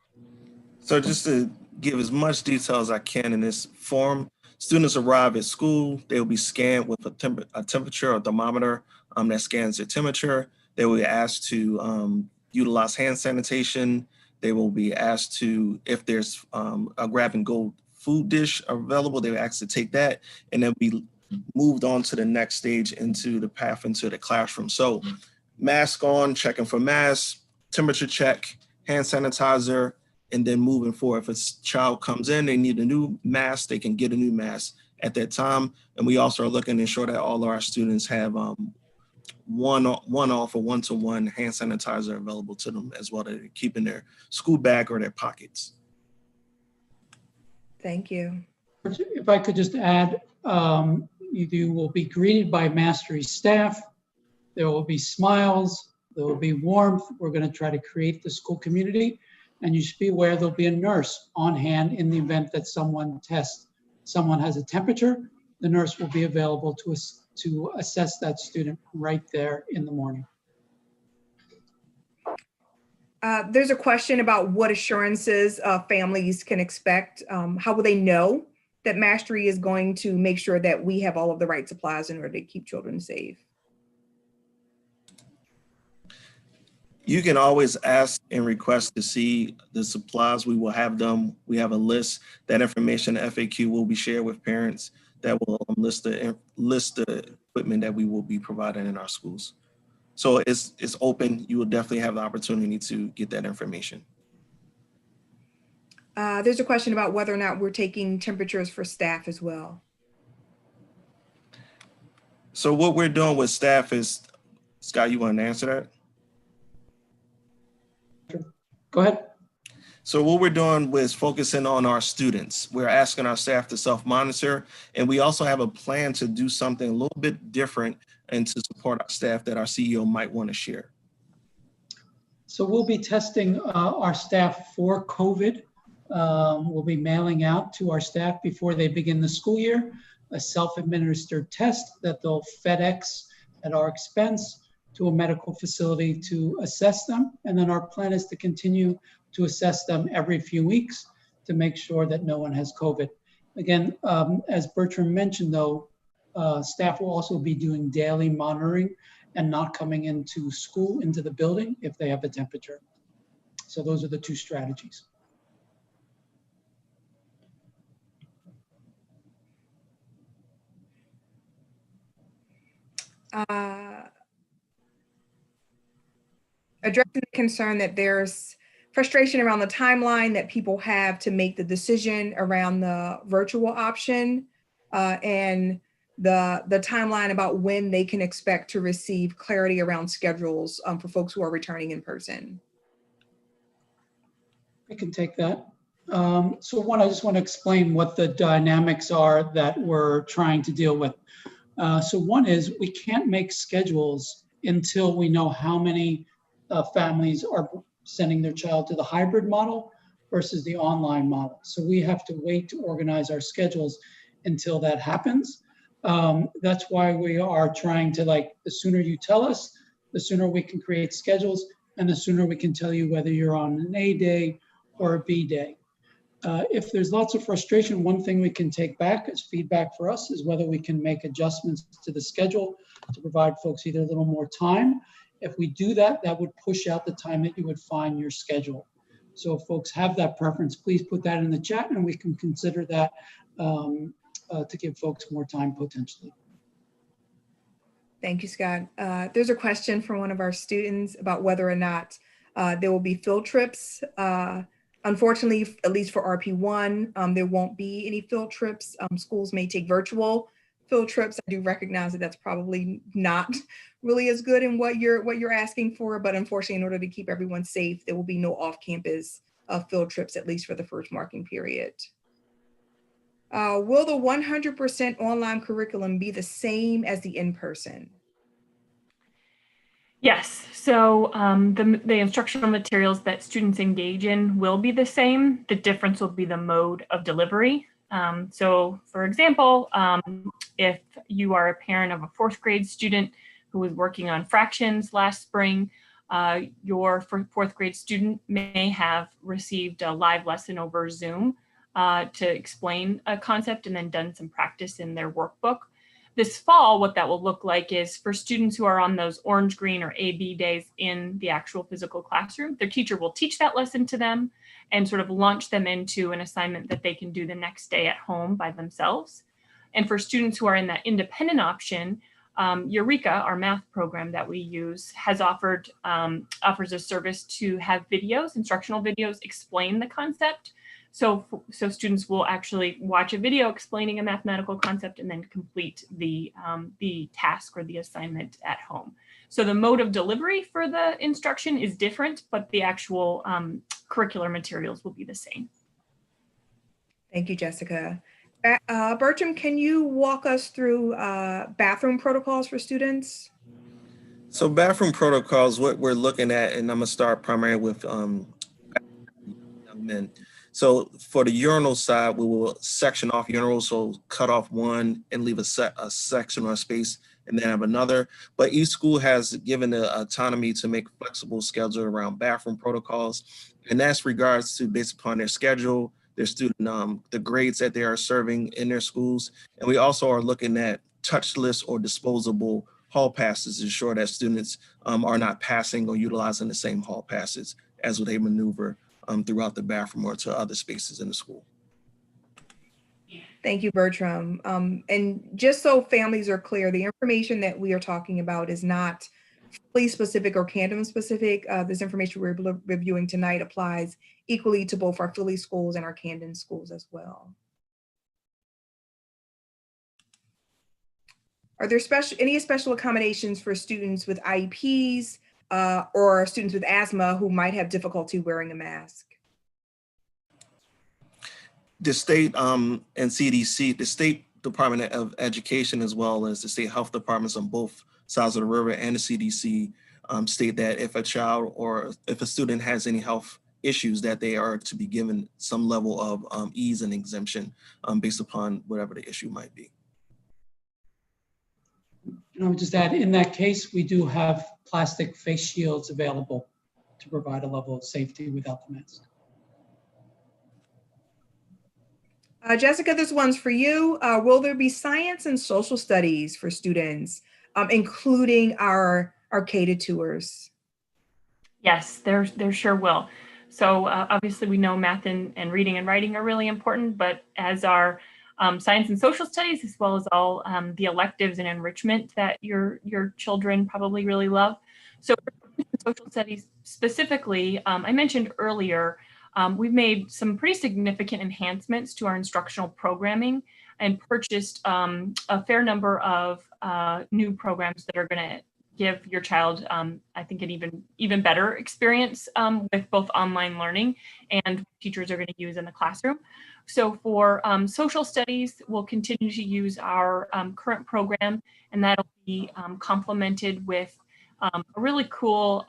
So just to give as much detail as I can in this form, students arrive at school, they will be scanned with a temperature or thermometer that scans their temperature. They will be asked to utilize hand sanitation. They will be asked to, if there's a grab and go food dish available, they will ask to take that and then be moved on to the next stage into the path into the classroom. So mask on, checking for masks, temperature check, hand sanitizer, and then moving forward. If a child comes in, they need a new mask, they can get a new mask at that time. And we also are looking to ensure that all of our students have one-off or one-to-one hand sanitizer available to them as well, to keep in their school bag or their pockets. Thank you. If I could just add, you will be greeted by Mastery staff. There will be smiles. There will be warmth. We're going to try to create the school community. And you should be aware there'll be a nurse on hand in the event that someone has a temperature. The nurse will be available to assess that student right there in the morning. There's a question about what assurances families can expect. How will they know that Mastery is going to make sure that we have all of the right supplies in order to keep children safe? You can always ask and request to see the supplies. We will have them. We have a list. That information, the FAQ, will be shared with parents that will list the equipment that we will be providing in our schools. So it's open. You will definitely have the opportunity to get that information. There's a question about whether or not we're taking temperatures for staff as well. So what we're doing with staff is, Scott, you want to answer that? Go ahead. So what we're doing is focusing on our students. We're asking our staff to self-monitor, and we also have a plan to do something a little bit different and to support our staff that our CEO might want to share. So we'll be testing our staff for COVID. We'll be mailing out to our staff before they begin the school year a self-administered test that they'll FedEx at our expense to a medical facility to assess them. And then our plan is to continue to assess them every few weeks to make sure that no one has COVID. Again, as Bertram mentioned though, staff will also be doing daily monitoring and not coming into school, into the building if they have a temperature. So those are the two strategies. Addressing the concern that there's frustration around the timeline that people have to make the decision around the virtual option and the timeline about when they can expect to receive clarity around schedules for folks who are returning in person. I can take that. So one, I just want to explain what the dynamics are that we're trying to deal with. So one is we can't make schedules until we know how many families are sending their child to the hybrid model versus the online model. So we have to wait to organize our schedules until that happens. That's why we are trying to, like, the sooner you tell us, the sooner we can create schedules, and the sooner we can tell you whether you're on an A day or a B day. If there's lots of frustration, one thing we can take back as feedback for us is whether we can make adjustments to the schedule to provide folks either a little more time. If we do that, that would push out the time that you would find your schedule. So if folks have that preference, please put that in the chat and we can consider that to give folks more time potentially. Thank you, Scott. There's a question from one of our students about whether or not there will be field trips. Unfortunately, at least for RP1, there won't be any field trips. Schools may take virtual field trips. I do recognize that that's probably not really as good in what you're asking for, but unfortunately, in order to keep everyone safe, there will be no off-campus field trips, at least for the first marking period. Will the 100% online curriculum be the same as the in-person? Yes, so the instructional materials that students engage in will be the same. The difference will be the mode of delivery. So for example, if you are a parent of a fourth grade student who was working on fractions last spring, your fourth grade student may have received a live lesson over Zoom to explain a concept and then done some practice in their workbook. This fall, what that will look like is for students who are on those orange, green, or AB days in the actual physical classroom, their teacher will teach that lesson to them and sort of launch them into an assignment that they can do the next day at home by themselves. And for students who are in that independent option, Eureka, our math program that we use, has offers a service to have videos, instructional videos, explain the concept. So students will actually watch a video explaining a mathematical concept and then complete the task or the assignment at home. So the mode of delivery for the instruction is different, but the actual curricular materials will be the same. Thank you, Jessica. Bertram, can you walk us through bathroom protocols for students? So bathroom protocols, what we're looking at, and I'm gonna start primarily with young men. So for the urinal side, we will section off urinals, so cut off one and leave a section or a space and then have another. But each school has given the autonomy to make flexible schedule around bathroom protocols. And that's regards to based upon their schedule, their student, the grades that they are serving in their schools. And we also are looking at touchless or disposable hall passes to ensure that students are not passing or utilizing the same hall passes as they maneuver throughout the bathroom or to other spaces in the school. Thank you, Bertram. And just so families are clear, the information that we are talking about is not Philly specific or Camden specific. This information we're reviewing tonight applies equally to both our Philly schools and our Camden schools as well. Are there any special accommodations for students with IEPs or students with asthma who might have difficulty wearing a mask? The state and CDC, the State Department of Education, as well as the state health departments on both sides of the river and the CDC state that if a child or if a student has any health issues, that they are to be given some level of ease and exemption based upon whatever the issue might be. And I would just add, in that case, we do have plastic face shields available to provide a level of safety without the mask. Jessica, this one's for you. Will there be science and social studies for students, including our K-2 tours? Yes, there sure will. So obviously we know math and reading and writing are really important, but as are science and social studies, as well as all the electives and enrichment that your children probably really love. So for social studies specifically, I mentioned earlier, we've made some pretty significant enhancements to our instructional programming and purchased a fair number of new programs that are going to give your child, I think, an even better experience with both online learning and teachers are going to use in the classroom. So for social studies, we'll continue to use our current program, and that'll be complemented with a really cool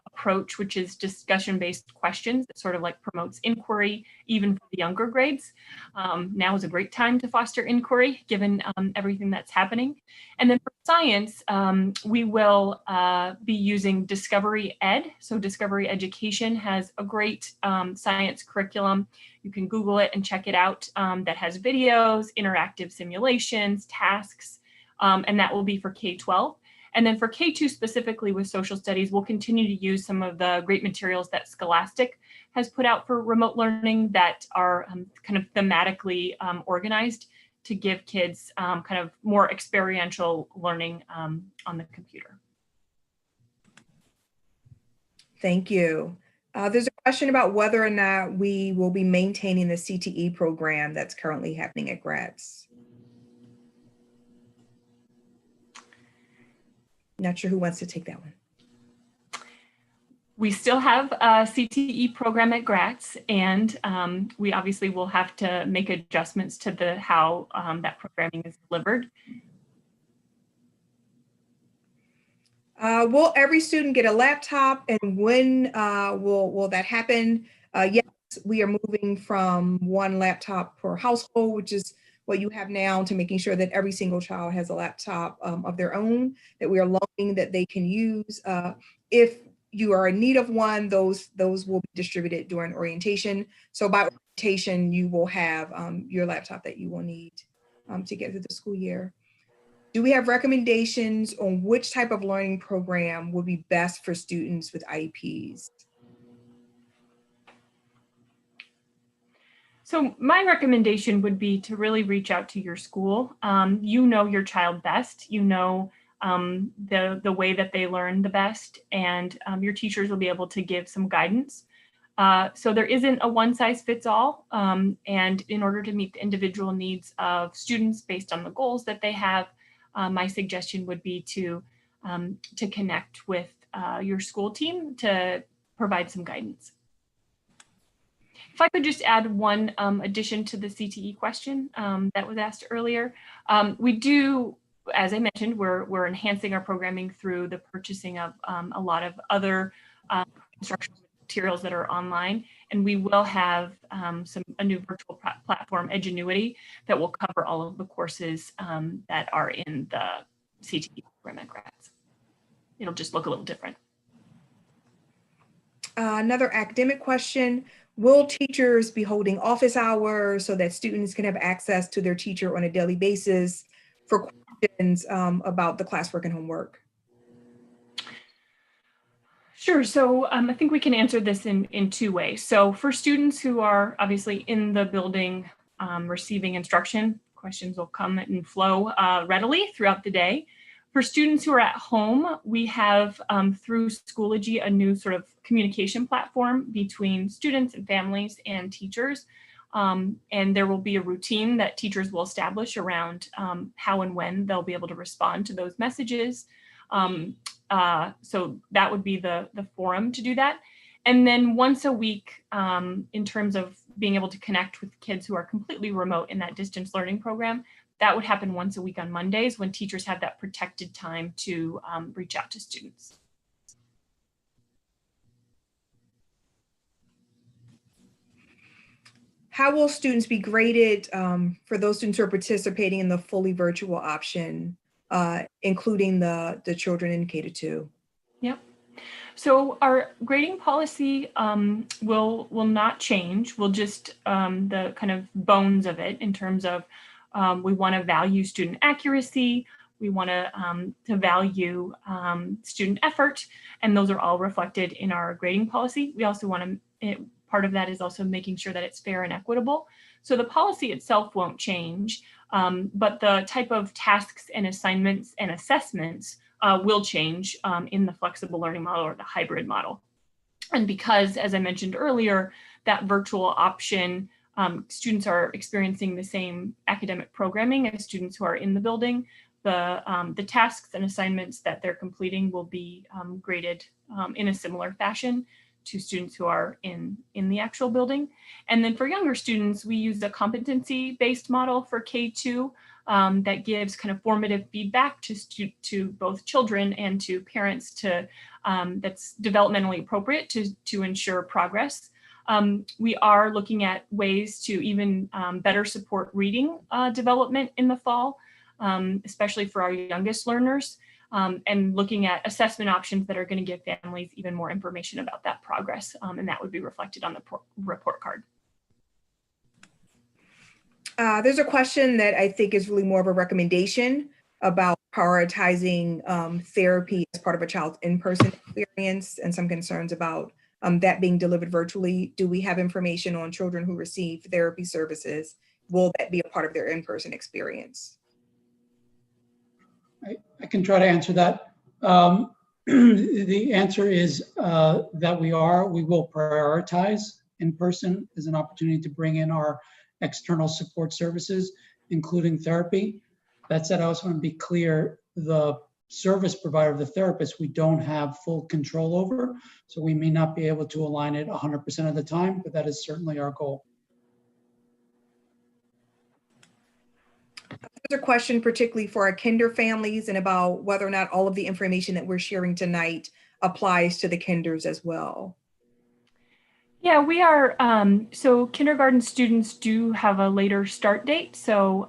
approach, which is discussion-based questions that sort of like promotes inquiry, even for the younger grades. Now is a great time to foster inquiry, given everything that's happening. And then for science, we will be using Discovery Ed. So Discovery Education has a great science curriculum. You can Google it and check it out. That has videos, interactive simulations, tasks, and that will be for K-12. And then for K-2 specifically with social studies, we'll continue to use some of the great materials that Scholastic has put out for remote learning that are kind of thematically organized to give kids kind of more experiential learning on the computer. Thank you. There's a question about whether or not we will be maintaining the CTE program that's currently happening at Gratz. Not sure who wants to take that one. We still have a CTE program at Gratz, and we obviously will have to make adjustments to how that programming is delivered. Will every student get a laptop, and when will that happen? Yes, we are moving from one laptop per household, which is what you have now, to making sure that every single child has a laptop of their own that we are loaning that they can use. If you are in need of one, those will be distributed during orientation. So by orientation, you will have your laptop that you will need to get through the school year. Do we have recommendations on which type of learning program would be best for students with IEPs? So my recommendation would be to really reach out to your school. You know your child best. You know the way that they learn the best, and your teachers will be able to give some guidance. So there isn't a one size fits all. And in order to meet the individual needs of students based on the goals that they have, my suggestion would be to connect with your school team to provide some guidance. If I could just add one addition to the CTE question that was asked earlier. We do, as I mentioned, we're enhancing our programming through the purchasing of a lot of other instructional materials that are online, and we will have a new virtual platform, Edgenuity, that will cover all of the courses that are in the CTE program at Gratz. It'll just look a little different. Another academic question. Will teachers be holding office hours so that students can have access to their teacher on a daily basis for questions about the classwork and homework? Sure. So I think we can answer this in two ways. So for students who are obviously in the building receiving instruction, questions will come and flow readily throughout the day. For students who are at home, we have through Schoology a new sort of communication platform between students and families and teachers. And there will be a routine that teachers will establish around how and when they'll be able to respond to those messages. So that would be the forum to do that. And then once a week, in terms of being able to connect with kids who are completely remote in that distance learning program, that would happen once a week on Mondays when teachers have that protected time to reach out to students. How will students be graded for those students who are participating in the fully virtual option, including the children in K-2? Yep. So our grading policy will not change. We'll just the kind of bones of it in terms of we want to value student accuracy. We want to value student effort, and those are all reflected in our grading policy. We also want to, part of that is also making sure that it's fair and equitable. So the policy itself won't change, but the type of tasks and assignments and assessments will change in the flexible learning model or the hybrid model. And because, as I mentioned earlier, that virtual option, students are experiencing the same academic programming as students who are in the building, the tasks and assignments that they're completing will be graded in a similar fashion to students who are in the actual building. And then for younger students, we use a competency-based model for K2 that gives kind of formative feedback to both children and to parents that's developmentally appropriate to ensure progress. We are looking at ways to even better support reading development in the fall, especially for our youngest learners. And looking at assessment options that are going to give families even more information about that progress. And that would be reflected on the report card. There's a question that I think is really more of a recommendation about prioritizing therapy as part of a child's in-person experience, and some concerns about that being delivered virtually. Do we have information on children who receive therapy services? Will that be a part of their in-person experience? I can try to answer that. The answer is that we will prioritize in person as an opportunity to bring in our external support services, including therapy. That said, I also want to be clear, the service provider, the therapist, we don't have full control over. So we may not be able to align it 100% of the time, but that is certainly our goal. There's a question particularly for our kinder families and about whether or not all of the information that we're sharing tonight applies to the kinders as well. Yeah, we are. So kindergarten students do have a later start date. So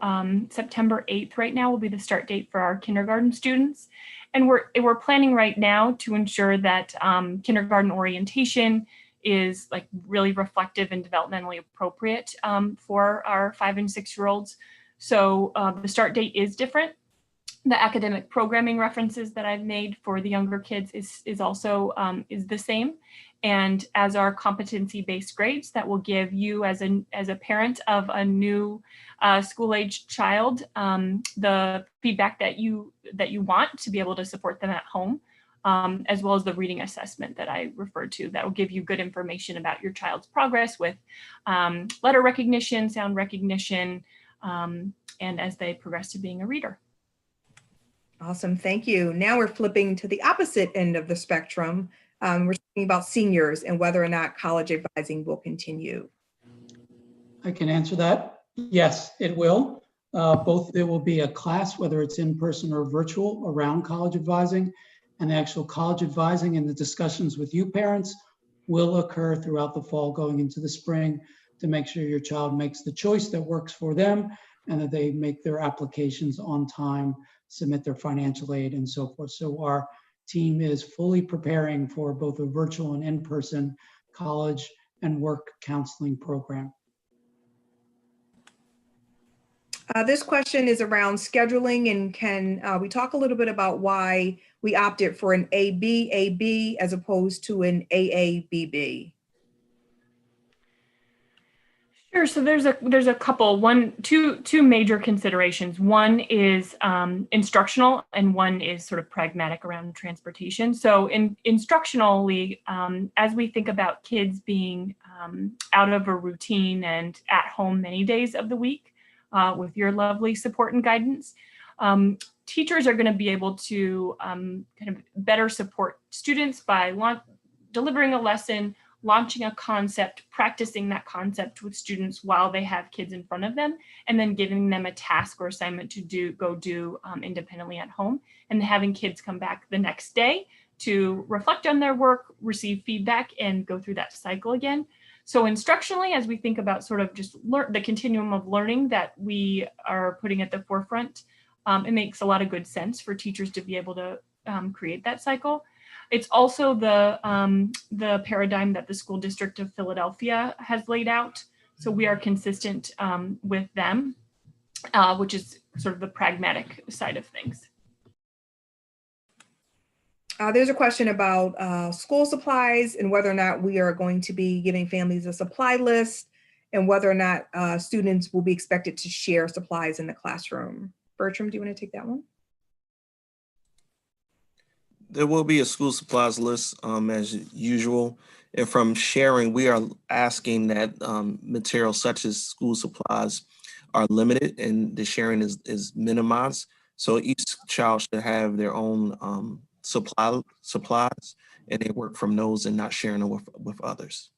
September 8th right now will be the start date for our kindergarten students. And we're planning right now to ensure that kindergarten orientation is like really reflective and developmentally appropriate for our 5 and 6 year olds. So the start date is different. The academic programming references that I've made for the younger kids is also is the same. And as our competency-based grades that will give you as a parent of a new school-age child the feedback that you want to be able to support them at home, as well as the reading assessment that I referred to that will give you good information about your child's progress with letter recognition, sound recognition, and as they progress to being a reader. Awesome, thank you. Now we're flipping to the opposite end of the spectrum. We're talking about seniors and whether or not college advising will continue. I can answer that. Yes, it will. Both there will be a class, whether it's in person or virtual, around college advising, and the actual college advising and the discussions with you parents will occur throughout the fall going into the spring to make sure your child makes the choice that works for them and that they make their applications on time, submit their financial aid and so forth. So our team is fully preparing for both a virtual and in-person college and work counseling program. This question is around scheduling, and can we talk a little bit about why we opted for an ABAB as opposed to an AABB? Sure. So there's a couple, two major considerations. One is instructional, and one is sort of pragmatic around transportation. So instructionally, as we think about kids being out of a routine and at home many days of the week with your lovely support and guidance, teachers are going to be able to kind of better support students by delivering a lesson, launching a concept, practicing that concept with students while they have kids in front of them, and then giving them a task or assignment to go do independently at home, and having kids come back the next day to reflect on their work, receive feedback, and go through that cycle again. So instructionally, as we think about sort of just the continuum of learning that we are putting at the forefront, it makes a lot of good sense for teachers to be able to create that cycle. It's also the paradigm that the School District of Philadelphia has laid out. So we are consistent with them, which is sort of the pragmatic side of things. There's a question about school supplies and whether or not we are going to be giving families a supply list and whether or not students will be expected to share supplies in the classroom. Bertram, do you want to take that one? There will be a school supplies list as usual. And from sharing, we are asking that materials such as school supplies are limited and the sharing is minimized. So each child should have their own supplies and they work from those and not sharing them with others.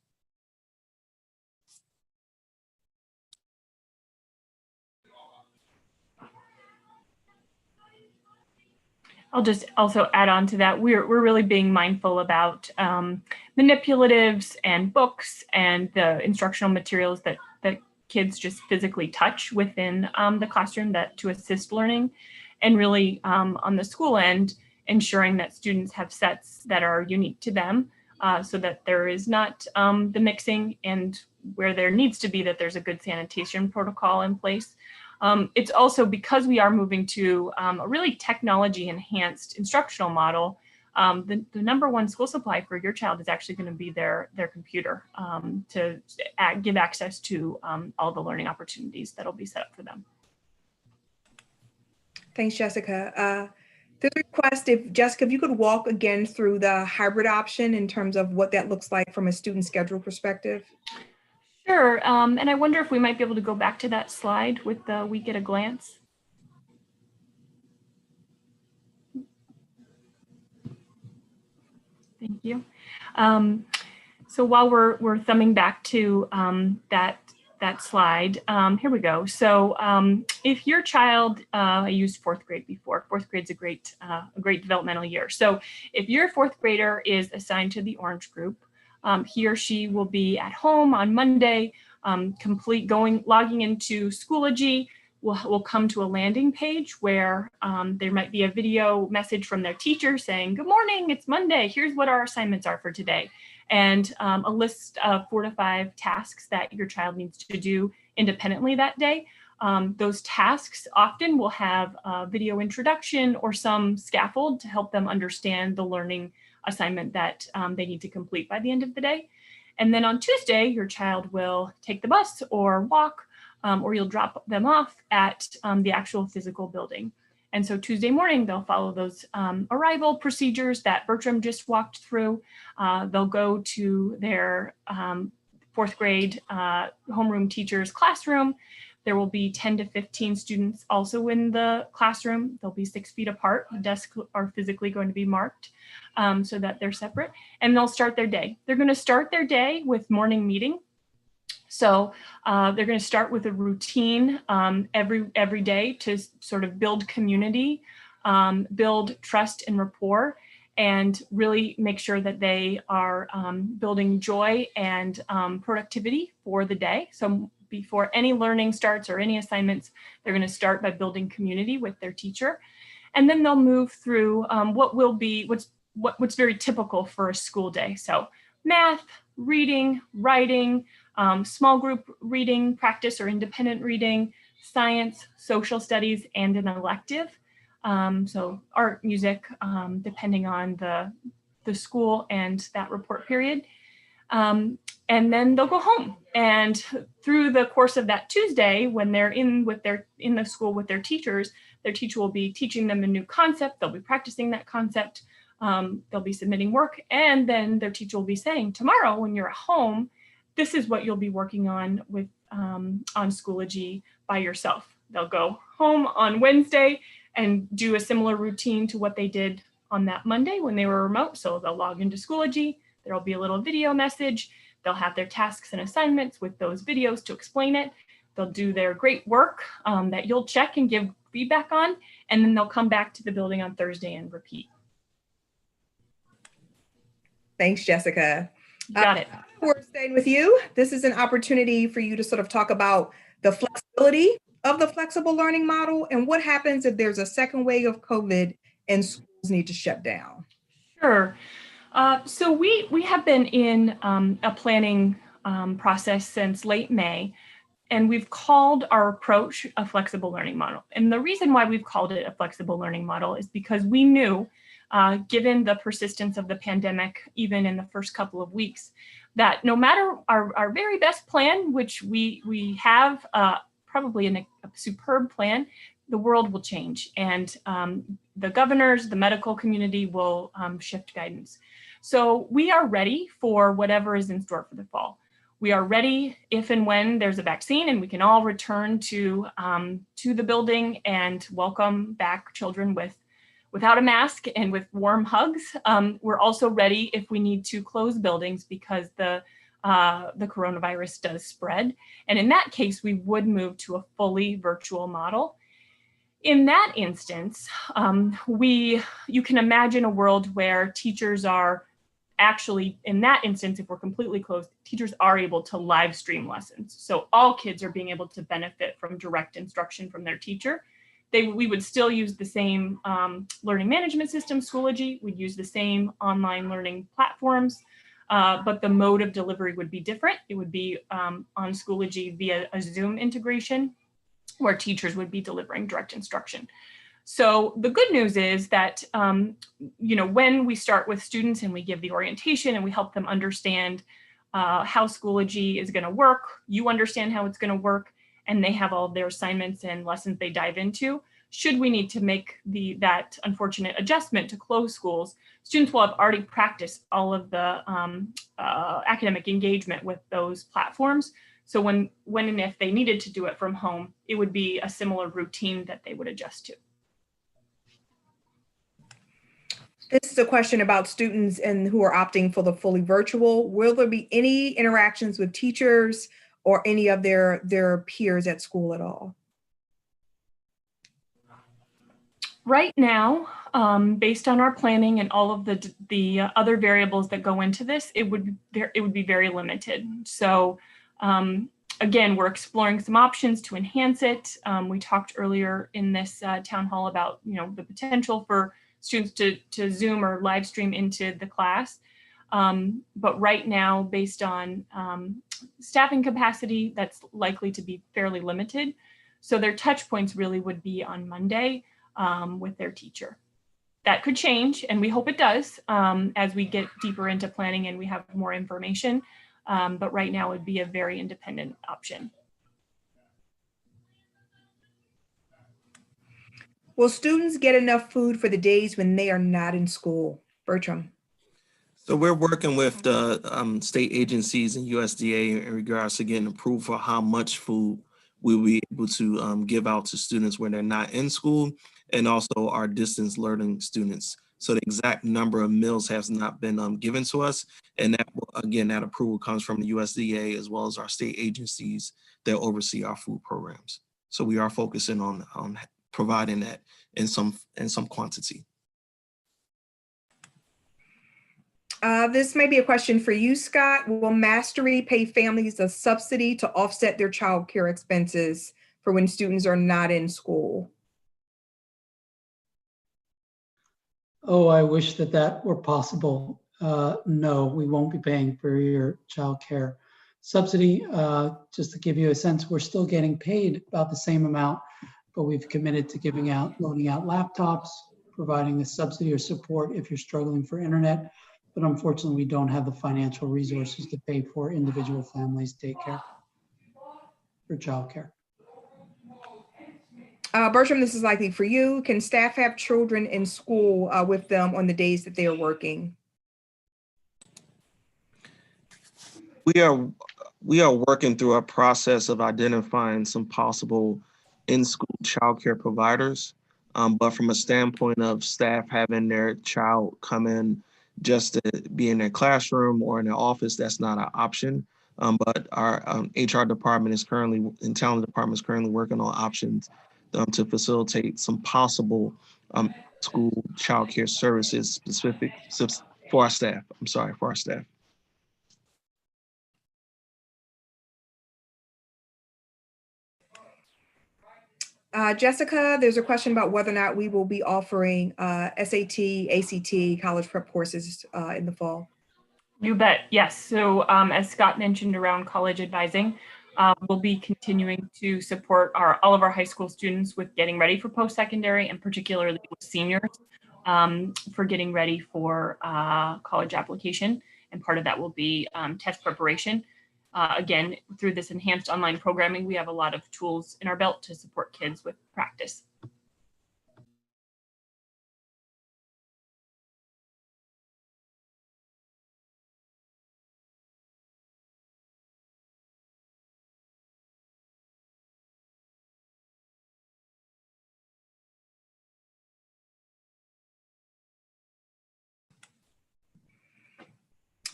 I'll just also add on to that. We're really being mindful about manipulatives and books and the instructional materials that kids just physically touch within the classroom to assist learning, and really on the school end, ensuring that students have sets that are unique to them so that there is not the mixing, and where there needs to be, that there's a good sanitation protocol in place. It's also because we are moving to a really technology enhanced instructional model, the number one school supply for your child is actually going to be their computer to give access to all the learning opportunities that'll be set up for them. Thanks, Jessica. There's a request, Jessica, if you could walk again through the hybrid option in terms of what that looks like from a student schedule perspective. Sure, and I wonder if we might be able to go back to that slide with the week at a glance. Thank you. So while we're thumbing back to that slide, here we go. So if your child, I used fourth grade before. Fourth grade's a great developmental year. So if your fourth grader is assigned to the orange group, he or she will be at home on Monday, logging into Schoology. We'll come to a landing page where there might be a video message from their teacher saying, "Good morning, it's Monday. Here's what our assignments are for today." And a list of 4 to 5 tasks that your child needs to do independently that day. Those tasks often will have a video introduction or some scaffold to help them understand the learning assignment that they need to complete by the end of the day. And then on Tuesday, your child will take the bus or walk, or you'll drop them off at the actual physical building. And so Tuesday morning, they'll follow those arrival procedures that Bertram just walked through. They'll go to their fourth grade homeroom teacher's classroom. There will be 10 to 15 students also in the classroom. They'll be 6 feet apart. The desks are physically going to be marked so that they're separate. And they'll start their day. They're going to start their day with morning meeting. So they're going to start with a routine every day to sort of build community, build trust and rapport, and really make sure that they are building joy and productivity for the day. So before any learning starts or any assignments, they're going to start by building community with their teacher. And then they'll move through what's very typical for a school day. So math, reading, writing, small group reading practice or independent reading, science, social studies, and an elective. So art, music, depending on the school and that report period. And then they'll go home. And through the course of that Tuesday, when they're in the school with their teacher will be teaching them a new concept. They'll be practicing that concept. They'll be submitting work, and then their teacher will be saying, tomorrow when you're at home, this is what you'll be working on with on Schoology by yourself. They'll go home on Wednesday and do a similar routine to what they did on that Monday when they were remote. So they'll log into Schoology. There'll be a little video message. They'll have their tasks and assignments with those videos to explain it. They'll do their great work that you'll check and give feedback on, and then they'll come back to the building on Thursday and repeat. Thanks, Jessica. Got it. We're staying with you. This is an opportunity for you to sort of talk about the flexibility of the flexible learning model and what happens if there's a second wave of COVID and schools need to shut down. Sure. So we have been in a planning process since late May, and we've called our approach a flexible learning model. And the reason why we've called it a flexible learning model is because we knew, given the persistence of the pandemic, even in the first couple of weeks, that no matter our very best plan, which we have probably a superb plan, the world will change, and the governors, the medical community will shift guidance. So we are ready for whatever is in store for the fall. We are ready if and when there's a vaccine and we can all return to the building and welcome back children without a mask and with warm hugs. We're also ready if we need to close buildings because the coronavirus does spread. And in that case, we would move to a fully virtual model. In that instance, you can imagine a world where teachers are actually, in that instance, if we're completely closed, teachers are able to live stream lessons. So all kids are being able to benefit from direct instruction from their teacher. We would still use the same learning management system, Schoology. We'd use the same online learning platforms, but the mode of delivery would be different. It would be on Schoology via a Zoom integration, where teachers would be delivering direct instruction. So the good news is that, when we start with students and we give the orientation and we help them understand how Schoology is going to work, you understand how it's going to work, and they have all their assignments and lessons they dive into. Should we need to make that unfortunate adjustment to close schools, students will have already practiced all of the academic engagement with those platforms. So when and if they needed to do it from home, it would be a similar routine that they would adjust to. This is a question about students and who are opting for the fully virtual. Will there be any interactions with teachers or any of their peers at school at all? Right now, based on our planning and all of the other variables that go into this, it would be very limited. So again, we're exploring some options to enhance it. We talked earlier in this town hall about the potential for students to Zoom or live stream into the class. But right now, based on staffing capacity, that's likely to be fairly limited. So their touch points really would be on Monday with their teacher. That could change, and we hope it does as we get deeper into planning and we have more information. But right now it would be a very independent option. Will students get enough food for the days when they are not in school? Bertram. So we're working with the state agencies and USDA in regards to getting approved for how much food we'll be able to give out to students when they're not in school, and also our distance learning students. So the exact number of meals has not been given to us. And that, again, that approval comes from the USDA as well as our state agencies that oversee our food programs. So we are focusing on providing that in some quantity. This may be a question for you, Scott. Will Mastery pay families a subsidy to offset their child care expenses for when students are not in school? Oh, I wish that that were possible. No, we won't be paying for your child care subsidy. Just to give you a sense, we're still getting paid about the same amount, but we've committed to loaning out laptops, providing the subsidy or support if you're struggling for internet. But unfortunately, we don't have the financial resources to pay for individual families' daycare or childcare. Bertram, this is likely for you. Can staff have children in school with them on the days that they are working? We are working through a process of identifying some possible in-school childcare providers. But from a standpoint of staff having their child come in just to be in their classroom or in their office, that's not an option. But our HR department is currently, and talent department is currently working on options to facilitate some possible school childcare services specific for our staff. I'm sorry, for our staff. Jessica, there's a question about whether or not we will be offering SAT, ACT, college prep courses in the fall. You bet. Yes. So as Scott mentioned around college advising, we'll be continuing to support all of our high school students with getting ready for post-secondary, and particularly with seniors for getting ready for college application. And part of that will be test preparation. Again, through this enhanced online programming, we have a lot of tools in our belt to support kids with practice.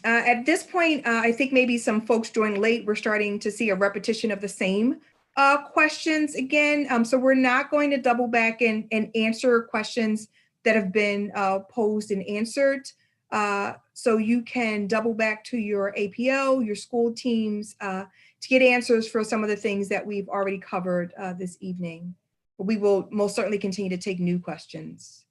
At this point, I think maybe some folks joined late. We're starting to see a repetition of the same questions again. So we're not going to double back and answer questions that have been posed and answered. So you can double back to your APO, your school teams to get answers for some of the things that we've already covered this evening. But we will most certainly continue to take new questions.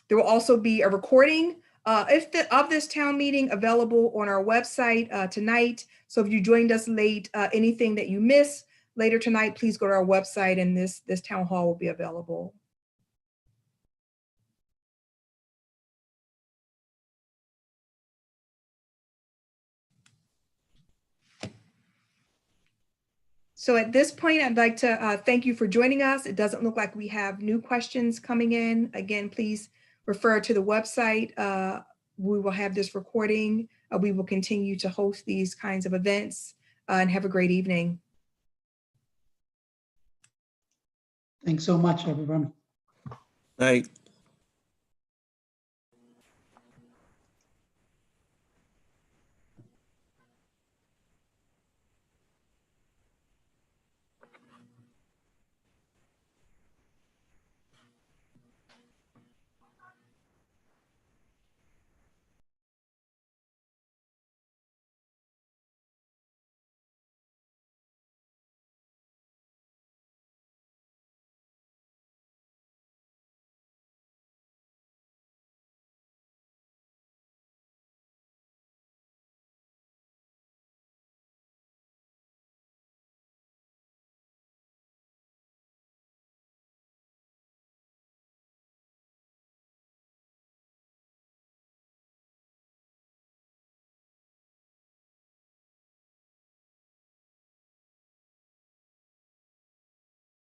There will also be a recording of this town meeting available on our website tonight. So if you joined us late, anything that you miss later tonight, please go to our website and this town hall will be available. So at this point, I'd like to thank you for joining us. It doesn't look like we have new questions coming in. Again, please refer to the website. We will have this recording. We will continue to host these kinds of events and have a great evening. Thanks so much, everyone. Night.